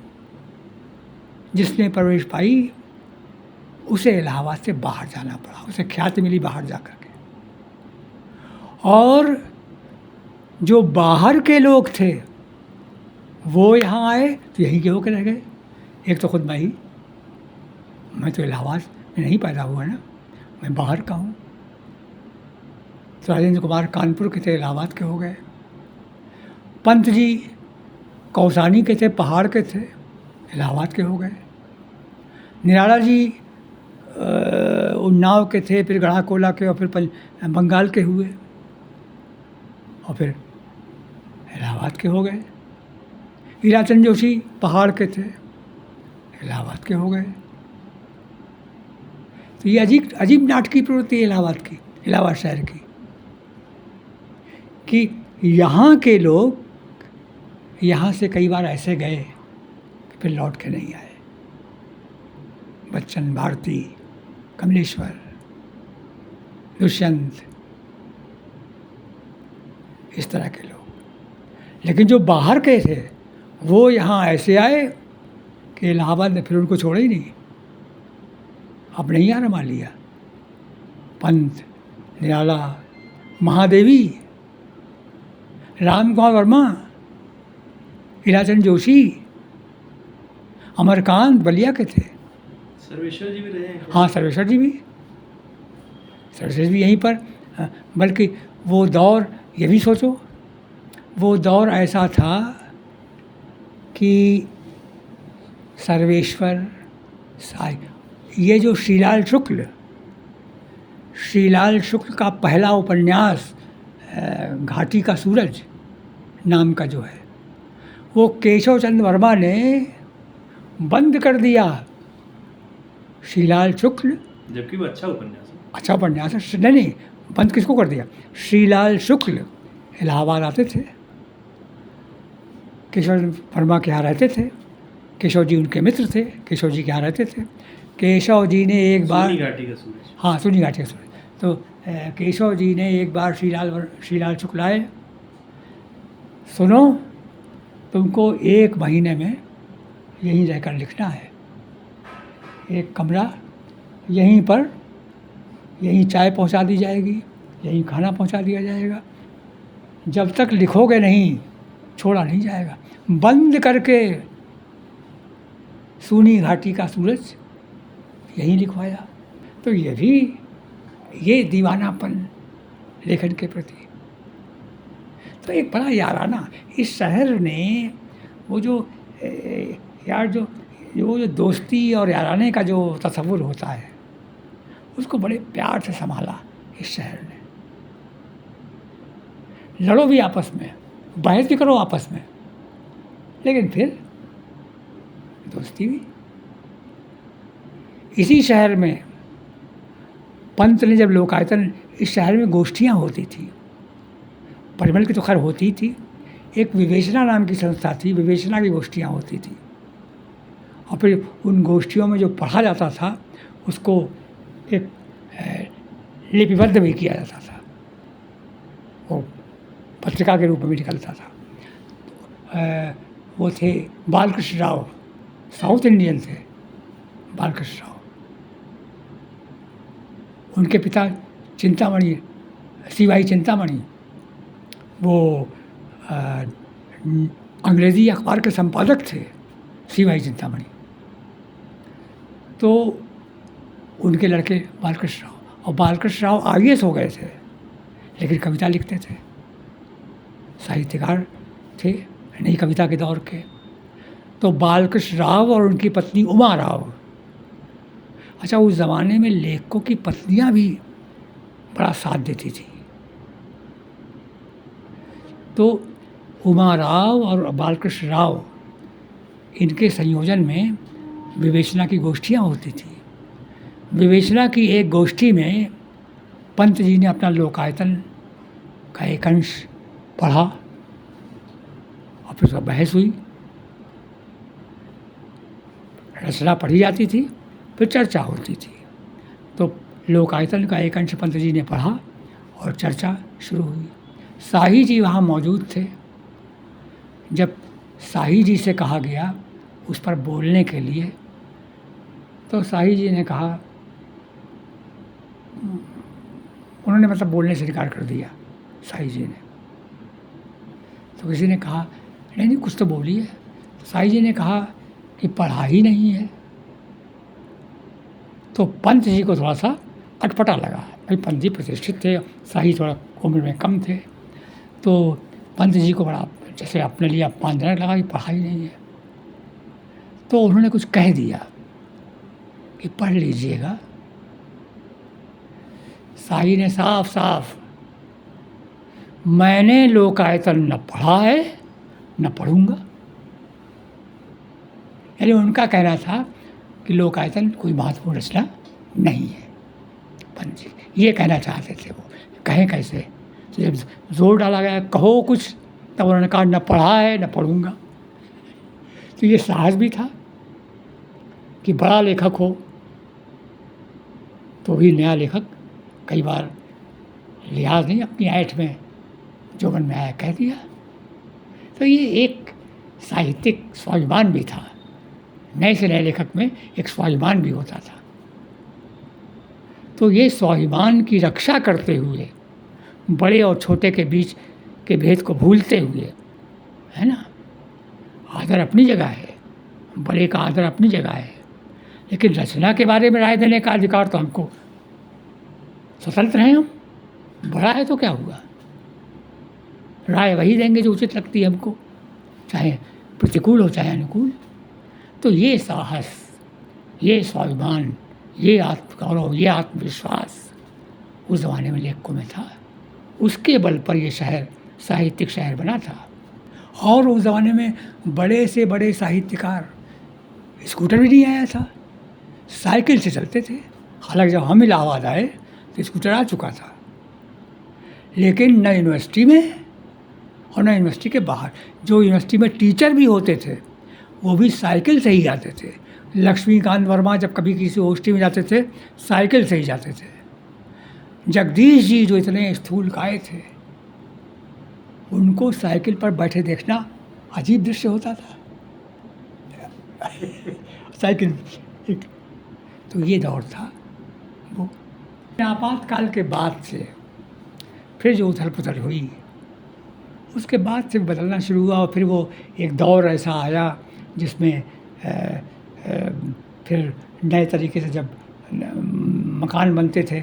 Speaker 2: जिसने प्रवेश पाई उसे इलाहाबाद से बाहर जाना पड़ा, उसे ख्याति मिली बाहर जा कर के। और जो बाहर के लोग थे वो यहाँ आए तो यहीं के होकर रह गए। एक तो खुद मैं तो इलाहाबाद में नहीं पैदा हुआ ना, मैं बाहर का हूँ। तो राजेंद्र कुमार कानपुर के थे, इलाहाबाद के हो गए। पंत जी कौसानी के थे, पहाड़ के थे, इलाहाबाद के हो गए। निराला जी उन्नाव के थे, फिर गढ़ाकोला के, और फिर बंगाल के हुए, और फिर इलाहाबाद के हो गए। हीराचंद जोशी पहाड़ के थे, इलाहाबाद के हो गए। तो ये अजीब अजीब नाटकीय प्रवृत्ति है इलाहाबाद की, इलाहाबाद शहर की, कि यहाँ के लोग यहाँ से कई बार ऐसे गए कि फिर लौट के नहीं आए। बच्चन, भारती, कमलेश्वर, दुष्यंत, इस तरह के लोग। लेकिन जो बाहर के थे वो यहाँ ऐसे आए कि इलाहाबाद ने फिर उनको छोड़ा ही नहीं, अब नहीं आना मान लिया। पंत, निराला, महादेवी, राम कुमार वर्मा, हीराचंद जोशी, अमरकांत बलिया के थे।
Speaker 1: सर्वेश्वर जी भी रहे हैं?
Speaker 2: हाँ, सर्वेश्वर जी भी यहीं पर। बल्कि वो दौर, ये भी सोचो, वो दौर ऐसा था कि सर्वेश्वर ये जो श्रीलाल शुक्ल का पहला उपन्यास घाटी का सूरज नाम का जो है, वो केशव चंद्र वर्मा ने बंद कर दिया। श्रीलाल शुक्ल,
Speaker 1: जबकि वो अच्छा उपन्यास
Speaker 2: है। नहीं, बंद किसको कर दिया? श्रीलाल शुक्ल इलाहाबाद आते थे, केशव वर्मा के यहाँ रहते थे। केशव जी उनके मित्र थे, केशव जी के यहाँ रहते थे। केशव जी ने एक बार,
Speaker 1: सूनी घाटी का सूरज,
Speaker 2: हाँ, सूनी घाटी का सूरज। तो केशव जी ने एक बार श्रीलाल शुक्ल आए, सुनो, तुमको 1 महीने में यहीं रहकर लिखना है, एक कमरा यहीं पर, यहीं चाय पहुंचा दी जाएगी, यहीं खाना पहुंचा दिया जाएगा, जब तक लिखोगे नहीं छोड़ा नहीं जाएगा। बंद करके सूनी घाटी का सूरज यहीं लिखवाया। तो ये दीवानापन लेखन के प्रति, तो एक बड़ा याराना इस शहर ने वो जो जो दोस्ती और याराने का जो तस्वुर होता है उसको बड़े प्यार से संभाला इस शहर ने। लड़ो भी आपस में, बहस भी करो आपस में, लेकिन फिर दोस्ती भी। इसी शहर में पंत ने जब लोकायतन, इस शहर में गोष्ठियाँ होती थी, परिमल की तो खैर होती थी, एक विवेचना नाम की संस्था थी, विवेचना की गोष्ठियाँ होती थी, और फिर उन गोष्ठियों में जो पढ़ा जाता था उसको एक लिपिबद्ध भी किया जाता था, वो पत्रिका के रूप में भी निकलता था। वो थे बालकृष्ण राव, साउथ इंडियन थे बालकृष्ण राव। उनके पिता चिंतामणि, सीवाई चिंतामणि, वो अंग्रेज़ी अखबार के संपादक थे, सीवाई चिंतामणि। तो उनके लड़के बालकृष्ण राव, और बालकृष्ण राव IAS हो गए थे, लेकिन कविता लिखते थे, साहित्यकार थे, नई कविता के दौर के। तो बालकृष्ण राव और उनकी पत्नी उमा राव, अच्छा, उस ज़माने में लेखकों की पत्नियां भी बड़ा साथ देती थी। तो उमा राव और बालकृष्ण राव, इनके संयोजन में विवेचना की गोष्ठियाँ होती थी। विवेचना की एक गोष्ठी में पंत जी ने अपना लोकायतन का एक अंश पढ़ा, और फिर उसका बहस हुई, रचना पढ़ी जाती थी, फिर चर्चा होती थी। तो लोकायतन का एक अंश पंत जी ने पढ़ा और चर्चा शुरू हुई। शाही जी वहाँ मौजूद थे। जब शाही जी से कहा गया उस पर बोलने के लिए, तो शाही जी ने कहा, उन्होंने मतलब बोलने से इनकार कर दिया शाही जी ने। तो किसी ने कहा नहीं नहीं कुछ तो बोलिए। तो शाही जी ने कहा कि पढ़ा ही नहीं है। तो पंत जी को थोड़ा सा अटपटा लगा, भाई पंत जी प्रतिष्ठित थे, शाही थोड़ा उम्र में कम थे। तो पंत जी को बड़ा जैसे अपने लिए अपमानजनक लगा कि पढ़ा ही नहीं है। तो उन्होंने कुछ कह दिया कि पढ़ लीजिएगा। शाही ने साफ साफ, मैंने लोकायतन न पढ़ा है न पढ़ूंगा। यानी उनका कहना था कि लोकायतन कोई महत्वपूर्ण रचना नहीं है। पंत जी ये कहना चाहते थे, वो कहें कैसे। तो जब जोर डाला गया कहो कुछ, तब उन्होंने कहा न पढ़ा है न पढ़ूंगा। तो ये साहस भी था कि बड़ा लेखक हो तो भी नया लेखक कई बार लिहाज नहीं, अपनी ऐठ में जो मन में आया कह दिया। तो ये एक साहित्यिक स्वाभिमान भी था। नए से नए लेखक में एक स्वाभिमान भी होता था। तो ये स्वाभिमान की रक्षा करते हुए, बड़े और छोटे के बीच के भेद को भूलते हुए, है ना, आदर अपनी जगह है, बड़े का आदर अपनी जगह है, लेकिन रचना के बारे में राय देने का अधिकार तो हमको, स्वतंत्र हैं हम। बड़ा है तो क्या हुआ, राय वही देंगे जो उचित लगती है हमको, चाहे प्रतिकूल हो चाहे अनुकूल। तो ये साहस, ये स्वाभिमान, ये आत्मगौरव, ये आत्मविश्वास उस ज़माने में लेखकों में था। उसके बल पर ये शहर साहित्यिक शहर बना था। और उस ज़माने में बड़े से बड़े साहित्यकार, स्कूटर भी नहीं आया था, साइकिल से चलते थे। हालांकि जब हम इलाहाबाद आए तो स्कूटर आ चुका था, लेकिन न यूनिवर्सिटी में और न यूनिवर्सिटी के बाहर। जो यूनिवर्सिटी में टीचर भी होते थे वो भी साइकिल से ही जाते थे। लक्ष्मीकांत वर्मा जब कभी किसी हॉस्टल में जाते थे साइकिल से ही जाते थे। जगदीश जी जो इतने स्थूलकाय थे, उनको साइकिल पर बैठे देखना अजीब दृश्य होता था। साइकिल एक, तो ये दौर था वो। आपातकाल के बाद से फिर जो उथल पुथल हुई, उसके बाद से बदलना शुरू हुआ। और फिर वो एक दौर ऐसा आया जिसमें फिर नए तरीके से जब मकान बनते थे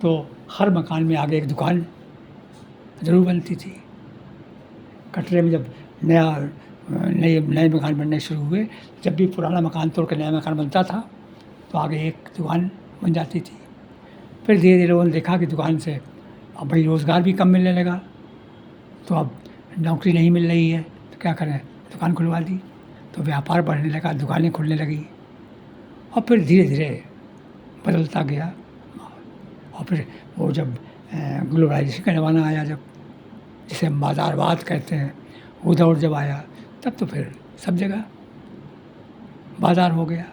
Speaker 2: तो हर मकान में आगे एक दुकान ज़रूर बनती थी। कटरे में जब नए मकान बनने शुरू हुए, जब भी पुराना मकान तोड़ कर नया मकान बनता था तो आगे एक दुकान बन जाती थी। फिर धीरे धीरे लोगों ने देखा कि दुकान से अब भाई रोज़गार भी कम मिलने लगा, तो अब नौकरी नहीं मिल रही है तो क्या करें, दुकान खुलवा दी। तो व्यापार बढ़ने लगा, दुकानें खुलने लगी, और फिर धीरे धीरे बदलता गया। और फिर वो जब ग्लोबलाइजेशन का ज़माना आया, जब जिसे हम बाज़ारवाद कहते हैं, वो दौर जब आया, तब तो फिर सब जगह बाज़ार हो गया।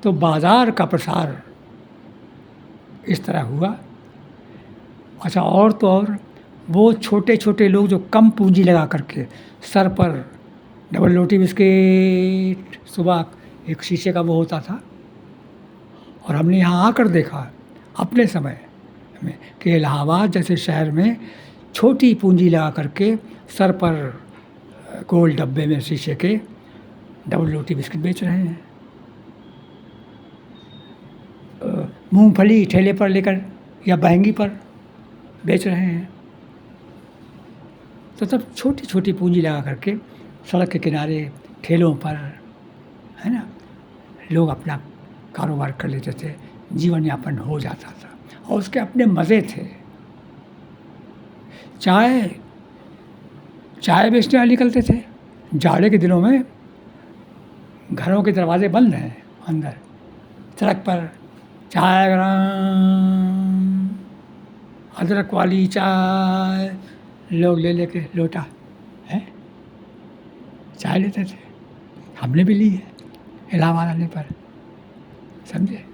Speaker 2: तो बाज़ार का प्रसार इस तरह हुआ। अच्छा, और तो और वो छोटे छोटे लोग जो कम पूंजी लगा करके सर पर डबल रोटी बिस्किट, सुबह एक शीशे का वो होता था, और हमने यहाँ आकर देखा अपने समय में कि इलाहाबाद जैसे शहर में छोटी पूंजी लगा करके सर पर गोल डब्बे में शीशे के डबल रोटी बिस्किट बेच रहे हैं। मूंगफली ठेले पर लेकर या बहंगी पर बेच रहे हैं। तो तब छोटी छोटी पूंजी लगा करके सड़क के किनारे ठेलों पर, है ना, लोग अपना कारोबार कर लेते थे, जीवन यापन हो जाता था, और उसके अपने मज़े थे। चाय बेचने वाले निकलते थे जाड़े के दिनों में, घरों के दरवाजे बंद हैं, अंदर सड़क पर चाय गरम, अदरक वाली चाय, लोग ले लेके लोटा है चाय लेते थे। हमने भी ली है इलाहाबाद आने पर, समझे।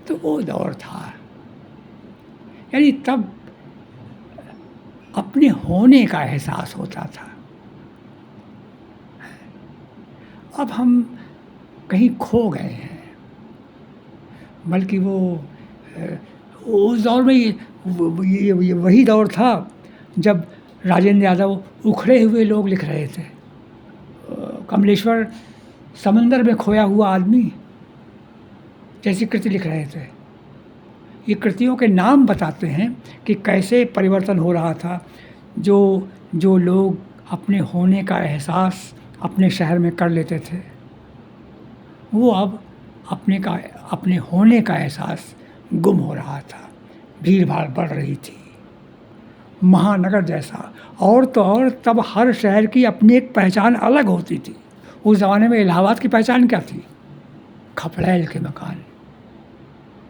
Speaker 2: तो वो दौर था, यानी तब अपने होने का एहसास होता था। अब हम कहीं खो गए हैं। बल्कि वो उस दौर में ये वही दौर था जब राजेंद्र यादव उखड़े हुए लोग लिख रहे थे। कमलेश्वर समंदर में खोया हुआ आदमी जैसी कृति लिख रहे थे। ये कृतियों के नाम बताते हैं कि कैसे परिवर्तन हो रहा था। जो लोग अपने होने का एहसास अपने शहर में कर लेते थे, वो अब अपने होने का एहसास गुम हो रहा था। भीड़ भाड़ बढ़ रही थी, महानगर जैसा। और तो और तब हर शहर की अपनी एक पहचान अलग होती थी। उस ज़माने में इलाहाबाद की पहचान क्या थी? खपड़ैल के मकान।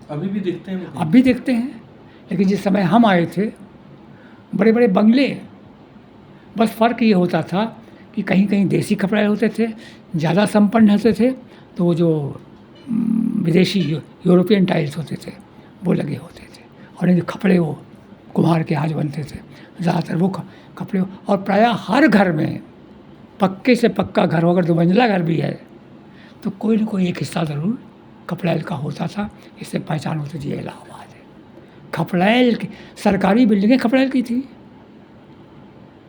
Speaker 1: अभी भी दिखते हैं?
Speaker 2: अब भी दिखते हैं, लेकिन जिस समय हम आए थे बड़े बड़े बंगले। बस फ़र्क ये होता था कि कहीं कहीं देसी खपड़ैल होते थे, ज़्यादा संपन्न होते थे, तो वो जो विदेशी यूरोपियन टाइल्स होते थे वो लगे होते थे। और ये खपड़े वो कुम्हार के आज बनते थे ज़्यादातर वो कपड़े। और प्रायः हर घर में पक्के से पक्का घर हो, अगर 2 मंजिला घर भी है तो कोई न कोई एक हिस्सा ज़रूर खपड़ैल का होता था। इससे पहचान होती थी, ये इलाहाबाद है। खपड़ैल की सरकारी बिल्डिंगें खपड़ैल की थी,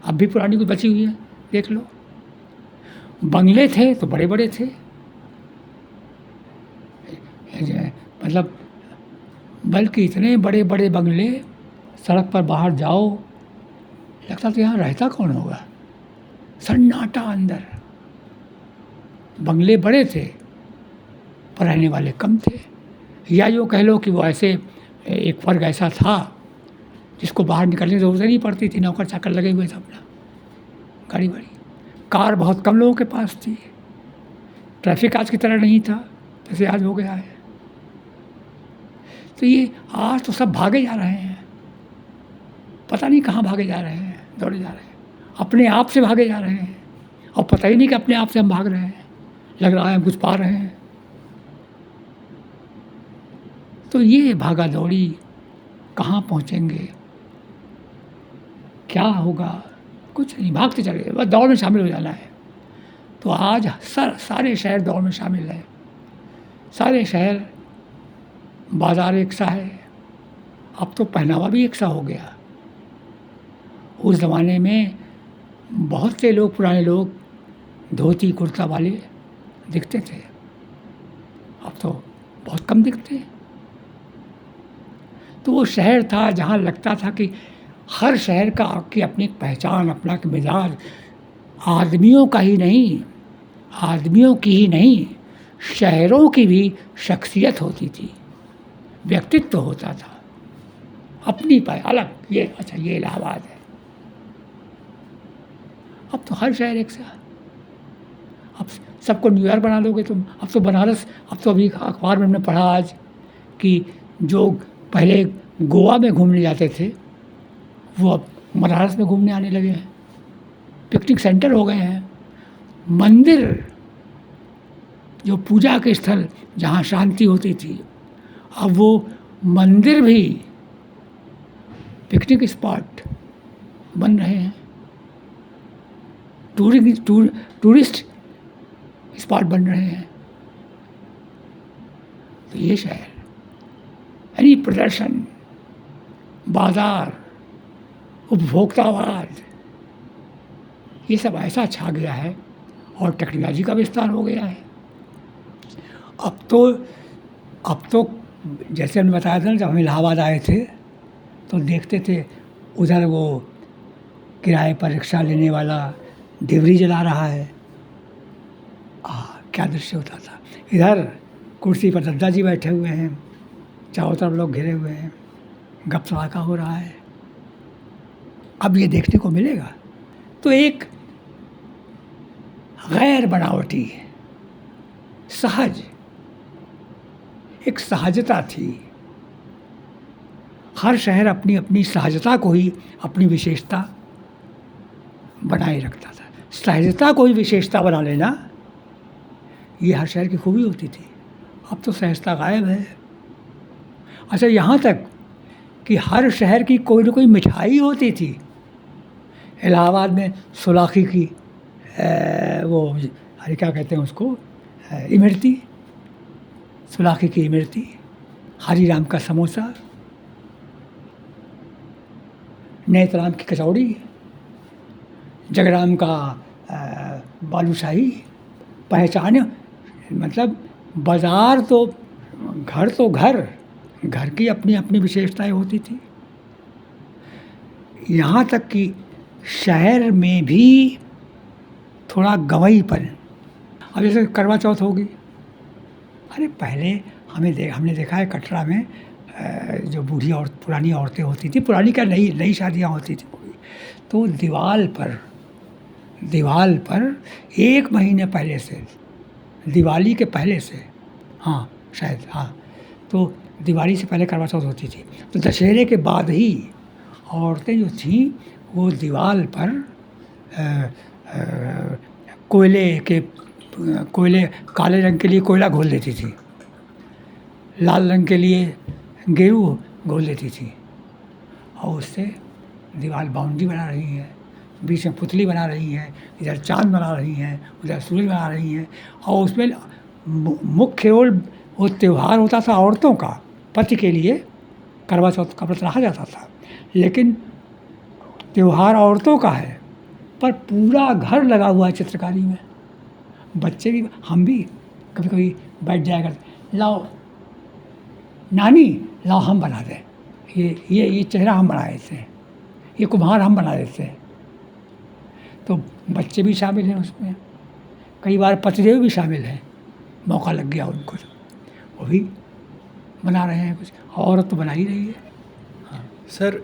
Speaker 2: अब भी पुरानी कुछ बची हुई है, देख लो। बंगले थे तो बड़े बड़े थे, मतलब बल्कि इतने बड़े बड़े बंगले, सड़क पर बाहर जाओ लगता था यहाँ रहता कौन होगा, सन्नाटा अंदर। बंगले बड़े थे पर रहने वाले कम थे। या यूँ कह लो कि वो ऐसे एक वर्ग ऐसा था जिसको बाहर निकलने की ज़रूरत नहीं पड़ती थी, नौकर चाकर लगे हुए थे अपना गाड़ी वाड़ी। कार बहुत कम लोगों के पास थी, ट्रैफिक आज की तरह नहीं था जैसे आज हो गया है। तो ये आज तो सब भागे जा रहे हैं, पता नहीं कहाँ भागे जा रहे हैं, दौड़े जा रहे हैं, अपने आप से भागे जा रहे हैं। और पता ही नहीं कि अपने आप से हम भाग रहे हैं, लग रहा है हम कुछ पा रहे हैं। तो ये भागा दौड़ी कहाँ पहुँचेंगे, क्या होगा, कुछ नहीं, भागते चले, बस दौड़ में शामिल हो जाना है। तो आज सारे शहर दौड़ में शामिल हैं। सारे शहर, बाज़ार एक सा है, अब तो पहनावा भी एक सा हो गया। उस ज़माने में बहुत से लोग, पुराने लोग, धोती कुर्ता वाले दिखते थे, अब तो बहुत कम दिखते हैं। तो वो शहर था जहाँ लगता था कि हर शहर का की अपनी एक पहचान, अपना एक मिजाज, आदमियों की ही नहीं, शहरों की भी शख्सियत होती थी, व्यक्तित्व होता था, अपनी अलग। ये अच्छा, ये इलाहाबाद है। अब तो हर शहर एक सा। अब सबको न्यूयॉर्क बना दोगे तुम। अब तो बनारस, अब तो अभी अखबार में हमने पढ़ा आज कि जो पहले गोवा में घूमने जाते थे वो अब बनारस में घूमने आने लगे हैं, पिकनिक सेंटर हो गए हैं। मंदिर, जो पूजा के स्थल जहाँ शांति होती थी, अब वो मंदिर भी पिकनिक स्पॉट बन रहे हैं, टूरिस्ट स्पॉट बन रहे हैं। तो ये शहर, यानी प्रदर्शन, बाजार, उपभोक्तावाद, ये सब ऐसा छा गया है और टेक्नोलॉजी का विस्तार हो गया है। अब तो जैसे हमने बताया था ना, जब हम इलाहाबाद आए थे तो देखते थे उधर वो किराए पर रिक्शा लेने वाला डिबरी जला रहा है। क्या दृश्य होता था। इधर कुर्सी पर दादाजी बैठे हुए हैं, चारों तरफ लोग घिरे हुए हैं, गप सड़ाका हो रहा है। अब ये देखने को मिलेगा। तो एक गैर बनावटी, सहज, एक सहजता थी। हर शहर अपनी अपनी सहजता को ही अपनी विशेषता बनाए रखता था। सहजता को ही विशेषता बना लेना, ये हर शहर की खूबी होती थी। अब तो सहजता गायब है। अच्छा, यहाँ तक कि हर शहर की कोई ना कोई मिठाई होती थी। इलाहाबाद में सुलाखी की वो, अरे क्या कहते हैं उसको, इमरती, सुलाखी की इमरती, हरीराम का समोसा, नेतराम की कचौड़ी, जगराम का बालूशाही। पहचान मतलब बाज़ार तो घर घर की अपनी अपनी विशेषताएं होती थी। यहाँ तक कि शहर में भी थोड़ा गंवईपन। अब जैसे करवा चौथ होगी, अरे पहले हमने देखा है कटरा में जो बूढ़ी और पुरानी औरतें होती थी, पुरानी क्या नई नई शादियाँ होती थी, तो दीवाल पर 1 महीने पहले से, दिवाली के पहले से, हाँ शायद, हाँ, तो दिवाली से पहले करवा चौथ होती थी, तो दशहरे के बाद ही औरतें जो थीं वो दीवाल पर कोयले काले रंग के लिए कोयला घोल देती थी, लाल रंग के लिए गेरू घोल देती थी, और उससे दीवार बाउंड्री बना रही हैं, बीच में पुतली बना रही हैं, इधर चाँद बना रही हैं, उधर सूरज बना रही हैं, और उसमें मुख्य रोल वो त्यौहार होता था औरतों का, पति के लिए करवा चौथ का व्रत रखा जाता था, लेकिन त्यौहार औरतों का है, पर पूरा घर लगा हुआ है चित्रकारी में। बच्चे भी, हम भी कभी कभी बैठ जाया करते, लाओ नानी, लाओ हम बना दें, ये चेहरा हम बना देते हैं, ये कुम्हार हम बना देते हैं। तो बच्चे भी शामिल हैं उसमें, कई बार पतिदेव भी शामिल हैं, मौका लग गया उनको तो वो भी बना रहे हैं कुछ, औरत तो बना ही रही है। हाँ
Speaker 1: सर,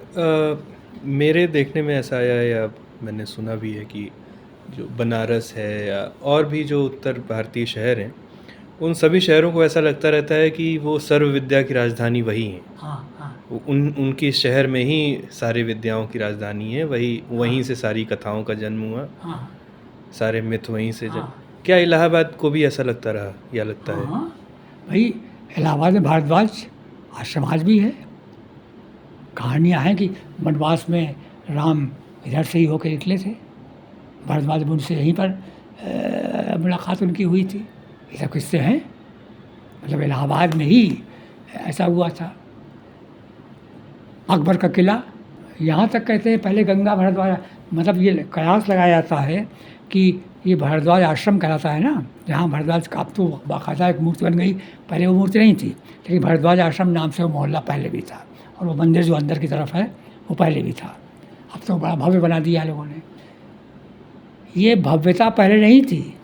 Speaker 1: मेरे देखने में ऐसा आया है, या मैंने सुना भी है कि जो बनारस है या और भी जो उत्तर भारतीय शहर हैं, उन सभी शहरों को ऐसा लगता रहता है कि वो सर्व विद्या की राजधानी वही हैं।
Speaker 2: हाँ
Speaker 1: उनकी शहर में ही सारी विद्याओं की राजधानी है, वहीं से सारी कथाओं का जन्म हुआ,
Speaker 2: हाँ
Speaker 1: सारे मिथ वहीं से
Speaker 2: हाँ
Speaker 1: क्या इलाहाबाद को भी ऐसा लगता रहा या लगता है?
Speaker 2: हाँ भाई, इलाहाबाद में भारद्वाज आश्रम आज भी है। कहानियाँ हैं कि वनवास में राम इधर से ही होकर निकले थे, भारद्वाज में उनसे यहीं पर मुलाकात उनकी हुई थी, ये सब किस्से हैं। मतलब इलाहाबाद में ही ऐसा हुआ था। अकबर का किला, यहाँ तक कहते हैं पहले गंगा भारद्वाज, मतलब ये कयास लगाया जाता है कि ये भारद्वाज आश्रम कहलाता है ना, जहाँ भारद्वाज का अब तो बाकायदा एक मूर्ति बन गई, पहले वो मूर्ति नहीं थी, लेकिन भारद्वाज आश्रम नाम से वो मोहल्ला पहले भी था, और वो मंदिर जो अंदर की तरफ है वो पहले भी था। अब तो बड़ा भव्य बना दिया लोगों ने। ये भव्यता पहले नहीं थी,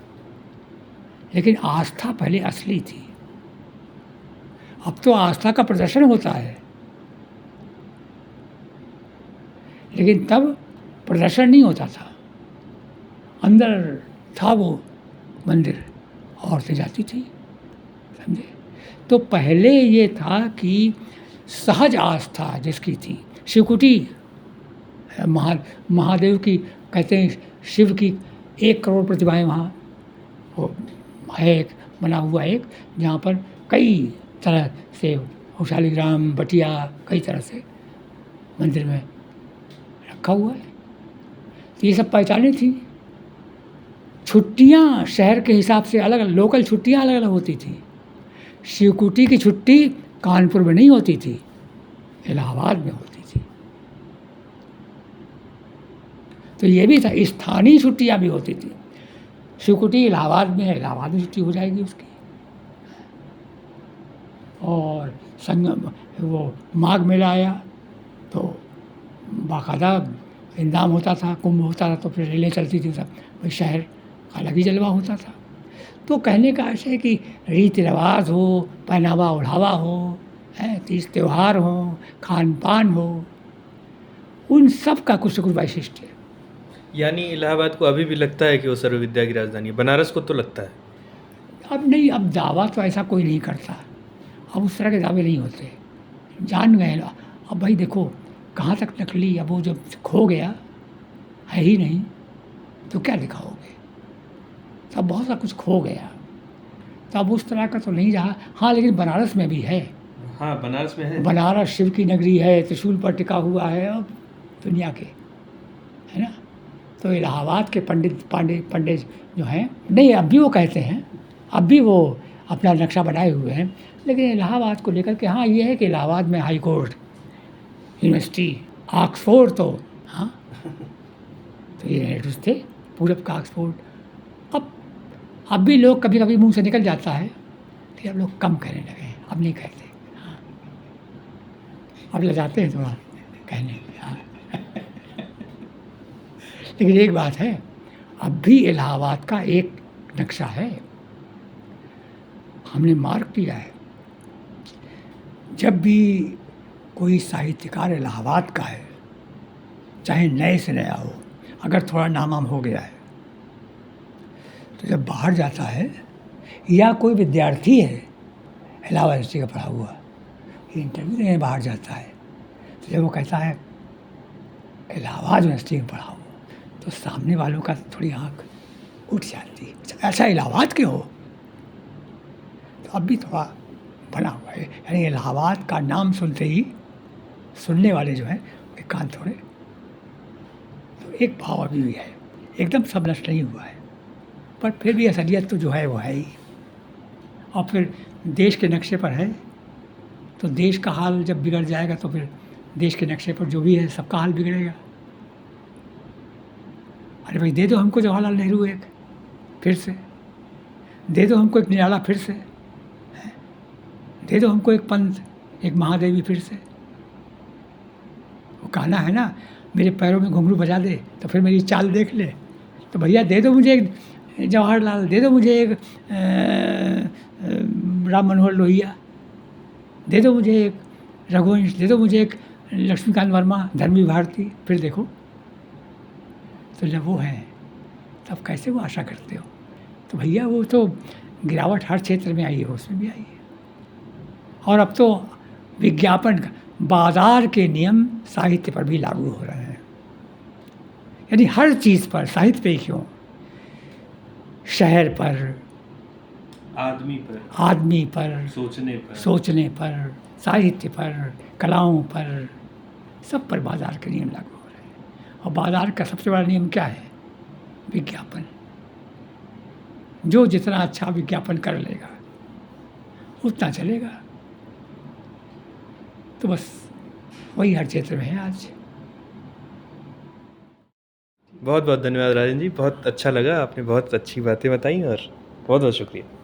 Speaker 2: लेकिन आस्था पहले असली थी। अब तो आस्था का प्रदर्शन होता है, लेकिन तब प्रदर्शन नहीं होता था, अंदर था वो मंदिर, औरतें जाती थी, समझे। तो पहले ये था कि सहज आस्था जिसकी थी, शिवकुटी महादेव की, कहते हैं शिव की 1 करोड़ प्रतिमाएं वहाँ वो है, एक बना हुआ एक, जहाँ पर कई तरह से शालिग्राम बटिया कई तरह से मंदिर में रखा हुआ है। तो ये सब पहचानें थी। छुट्टियाँ शहर के हिसाब से अलग, लोकल छुट्टियाँ अलग अलग होती थी। शिवकुटी की छुट्टी कानपुर में नहीं होती थी, इलाहाबाद में होती थी। तो ये भी था, स्थानीय छुट्टियाँ भी होती थी। शिवकुटी इलाहाबाद में है, इलाहाबाद में छुट्टी हो जाएगी उसकी। और संगम, वो माघ मेला आया तो बाकायदा इंतजाम होता था, कुंभ होता था, तो फिर रेलें चलती थी, सब वही शहर का अलग ही जलवा होता था। तो कहने का आशय है कि रीति रिवाज हो, पहनावा ओढ़ावा हो, तीज त्यौहार हो, खान पान हो, उन सब का कुछ न कुछ वैशिष्ट्य है।
Speaker 1: यानी इलाहाबाद को अभी भी लगता है कि वो सर्व विद्या की राजधानी है। बनारस को तो लगता है।
Speaker 2: अब नहीं, अब दावा तो ऐसा कोई नहीं करता, अब उस तरह के दावे नहीं होते, जान गए लोग। अब भाई देखो कहाँ तक नकली, अब वो जब खो गया है ही नहीं तो क्या दिखाओगे, सब बहुत सा कुछ खो गया, तो अब उस तरह का तो नहीं रहा। हाँ, लेकिन बनारस में भी है।
Speaker 1: हाँ, बनारस में है।
Speaker 2: बनारस शिव की नगरी है, त्रिशूल पर टिका हुआ है अब दुनिया के, है ना। तो इलाहाबाद के पंडित जो हैं, नहीं अब भी वो कहते हैं, अब भी वो अपना नक्शा बनाए हुए हैं। लेकिन इलाहाबाद को लेकर के हाँ ये है कि इलाहाबाद में हाई कोर्ट, यूनिवर्सिटी, ऑक्सफोर्ड तो हाँ तो ये नेटिव्स थे, पूरब का ऑक्सफोर्ड। अब भी लोग कभी कभी मुंह से निकल जाता है, लेकिन अब लोग कम कहने लगे हैं, अब नहीं कहते। हाँ अब ले जाते हैं थोड़ा कहने में। हाँ लेकिन एक बात है, अब भी इलाहाबाद का एक नक्शा है, हमने मार्क किया है। जब भी कोई साहित्यकार इलाहाबाद का है, चाहे नए से नया हो, अगर थोड़ा नाम वाम हो गया है, तो जब बाहर जाता है या कोई विद्यार्थी है इलाहाबाद यूनिवर्सिटी का पढ़ा हुआ, इंटरव्यू देने बाहर जाता है, तो जब वो कहता है इलाहाबाद यूनिवर्सिटी में पढ़ा हुआ, तो सामने वालों का थोड़ी आँख उठ जाती है, ऐसा इलाहाबाद के हो। तो अब भी थोड़ा बना हुआ है, यानी इलाहाबाद का नाम सुनते ही सुनने वाले जो हैं उनके कान थोड़े, तो एक भाव अभी भी है, एकदम सब नष्ट नहीं हुआ है, पर फिर भी असलियत तो जो है वो है ही। और फिर देश के नक्शे पर है, तो देश का हाल जब बिगड़ जाएगा तो फिर देश के नक्शे पर जो भी है सबका हाल बिगड़ेगा। अरे भाई दे दो हमको जवाहरलाल नेहरू एक फिर से, दे दो हमको एक निराला फिर से, दे दो हमको एक पंत, एक महादेवी फिर से। वो कहना है ना मेरे पैरों में घुंघरू बजा दे तो फिर मेरी चाल देख ले, तो भैया दे दो मुझे एक जवाहरलाल, दे दो मुझे एक राम मनोहर लोहिया, दे दो मुझे एक रघुवंश, दे दो मुझे एक लक्ष्मीकांत वर्मा, धर्मी भारती, फिर देखो। तो जब वो हैं तब कैसे वो आशा करते हो? तो भैया वो तो गिरावट हर क्षेत्र में आई है, उसमें भी आई है। और अब तो विज्ञापन का बाजार के नियम साहित्य पर भी लागू हो रहे हैं, यानी हर चीज़ पर, साहित्य पे क्यों, शहर पर, आदमी पर, सोचने पर, साहित्य पर, कलाओं पर, सब पर बाजार के नियम लागू हो रहे हैं। और बाजार का सबसे बड़ा नियम क्या है? विज्ञापन। जो जितना अच्छा विज्ञापन कर लेगा उतना चलेगा। तो बस वही हर क्षेत्र में है आज।
Speaker 1: बहुत बहुत धन्यवाद राजन जी, बहुत अच्छा लगा, आपने बहुत अच्छी बातें बताई और बहुत बहुत शुक्रिया।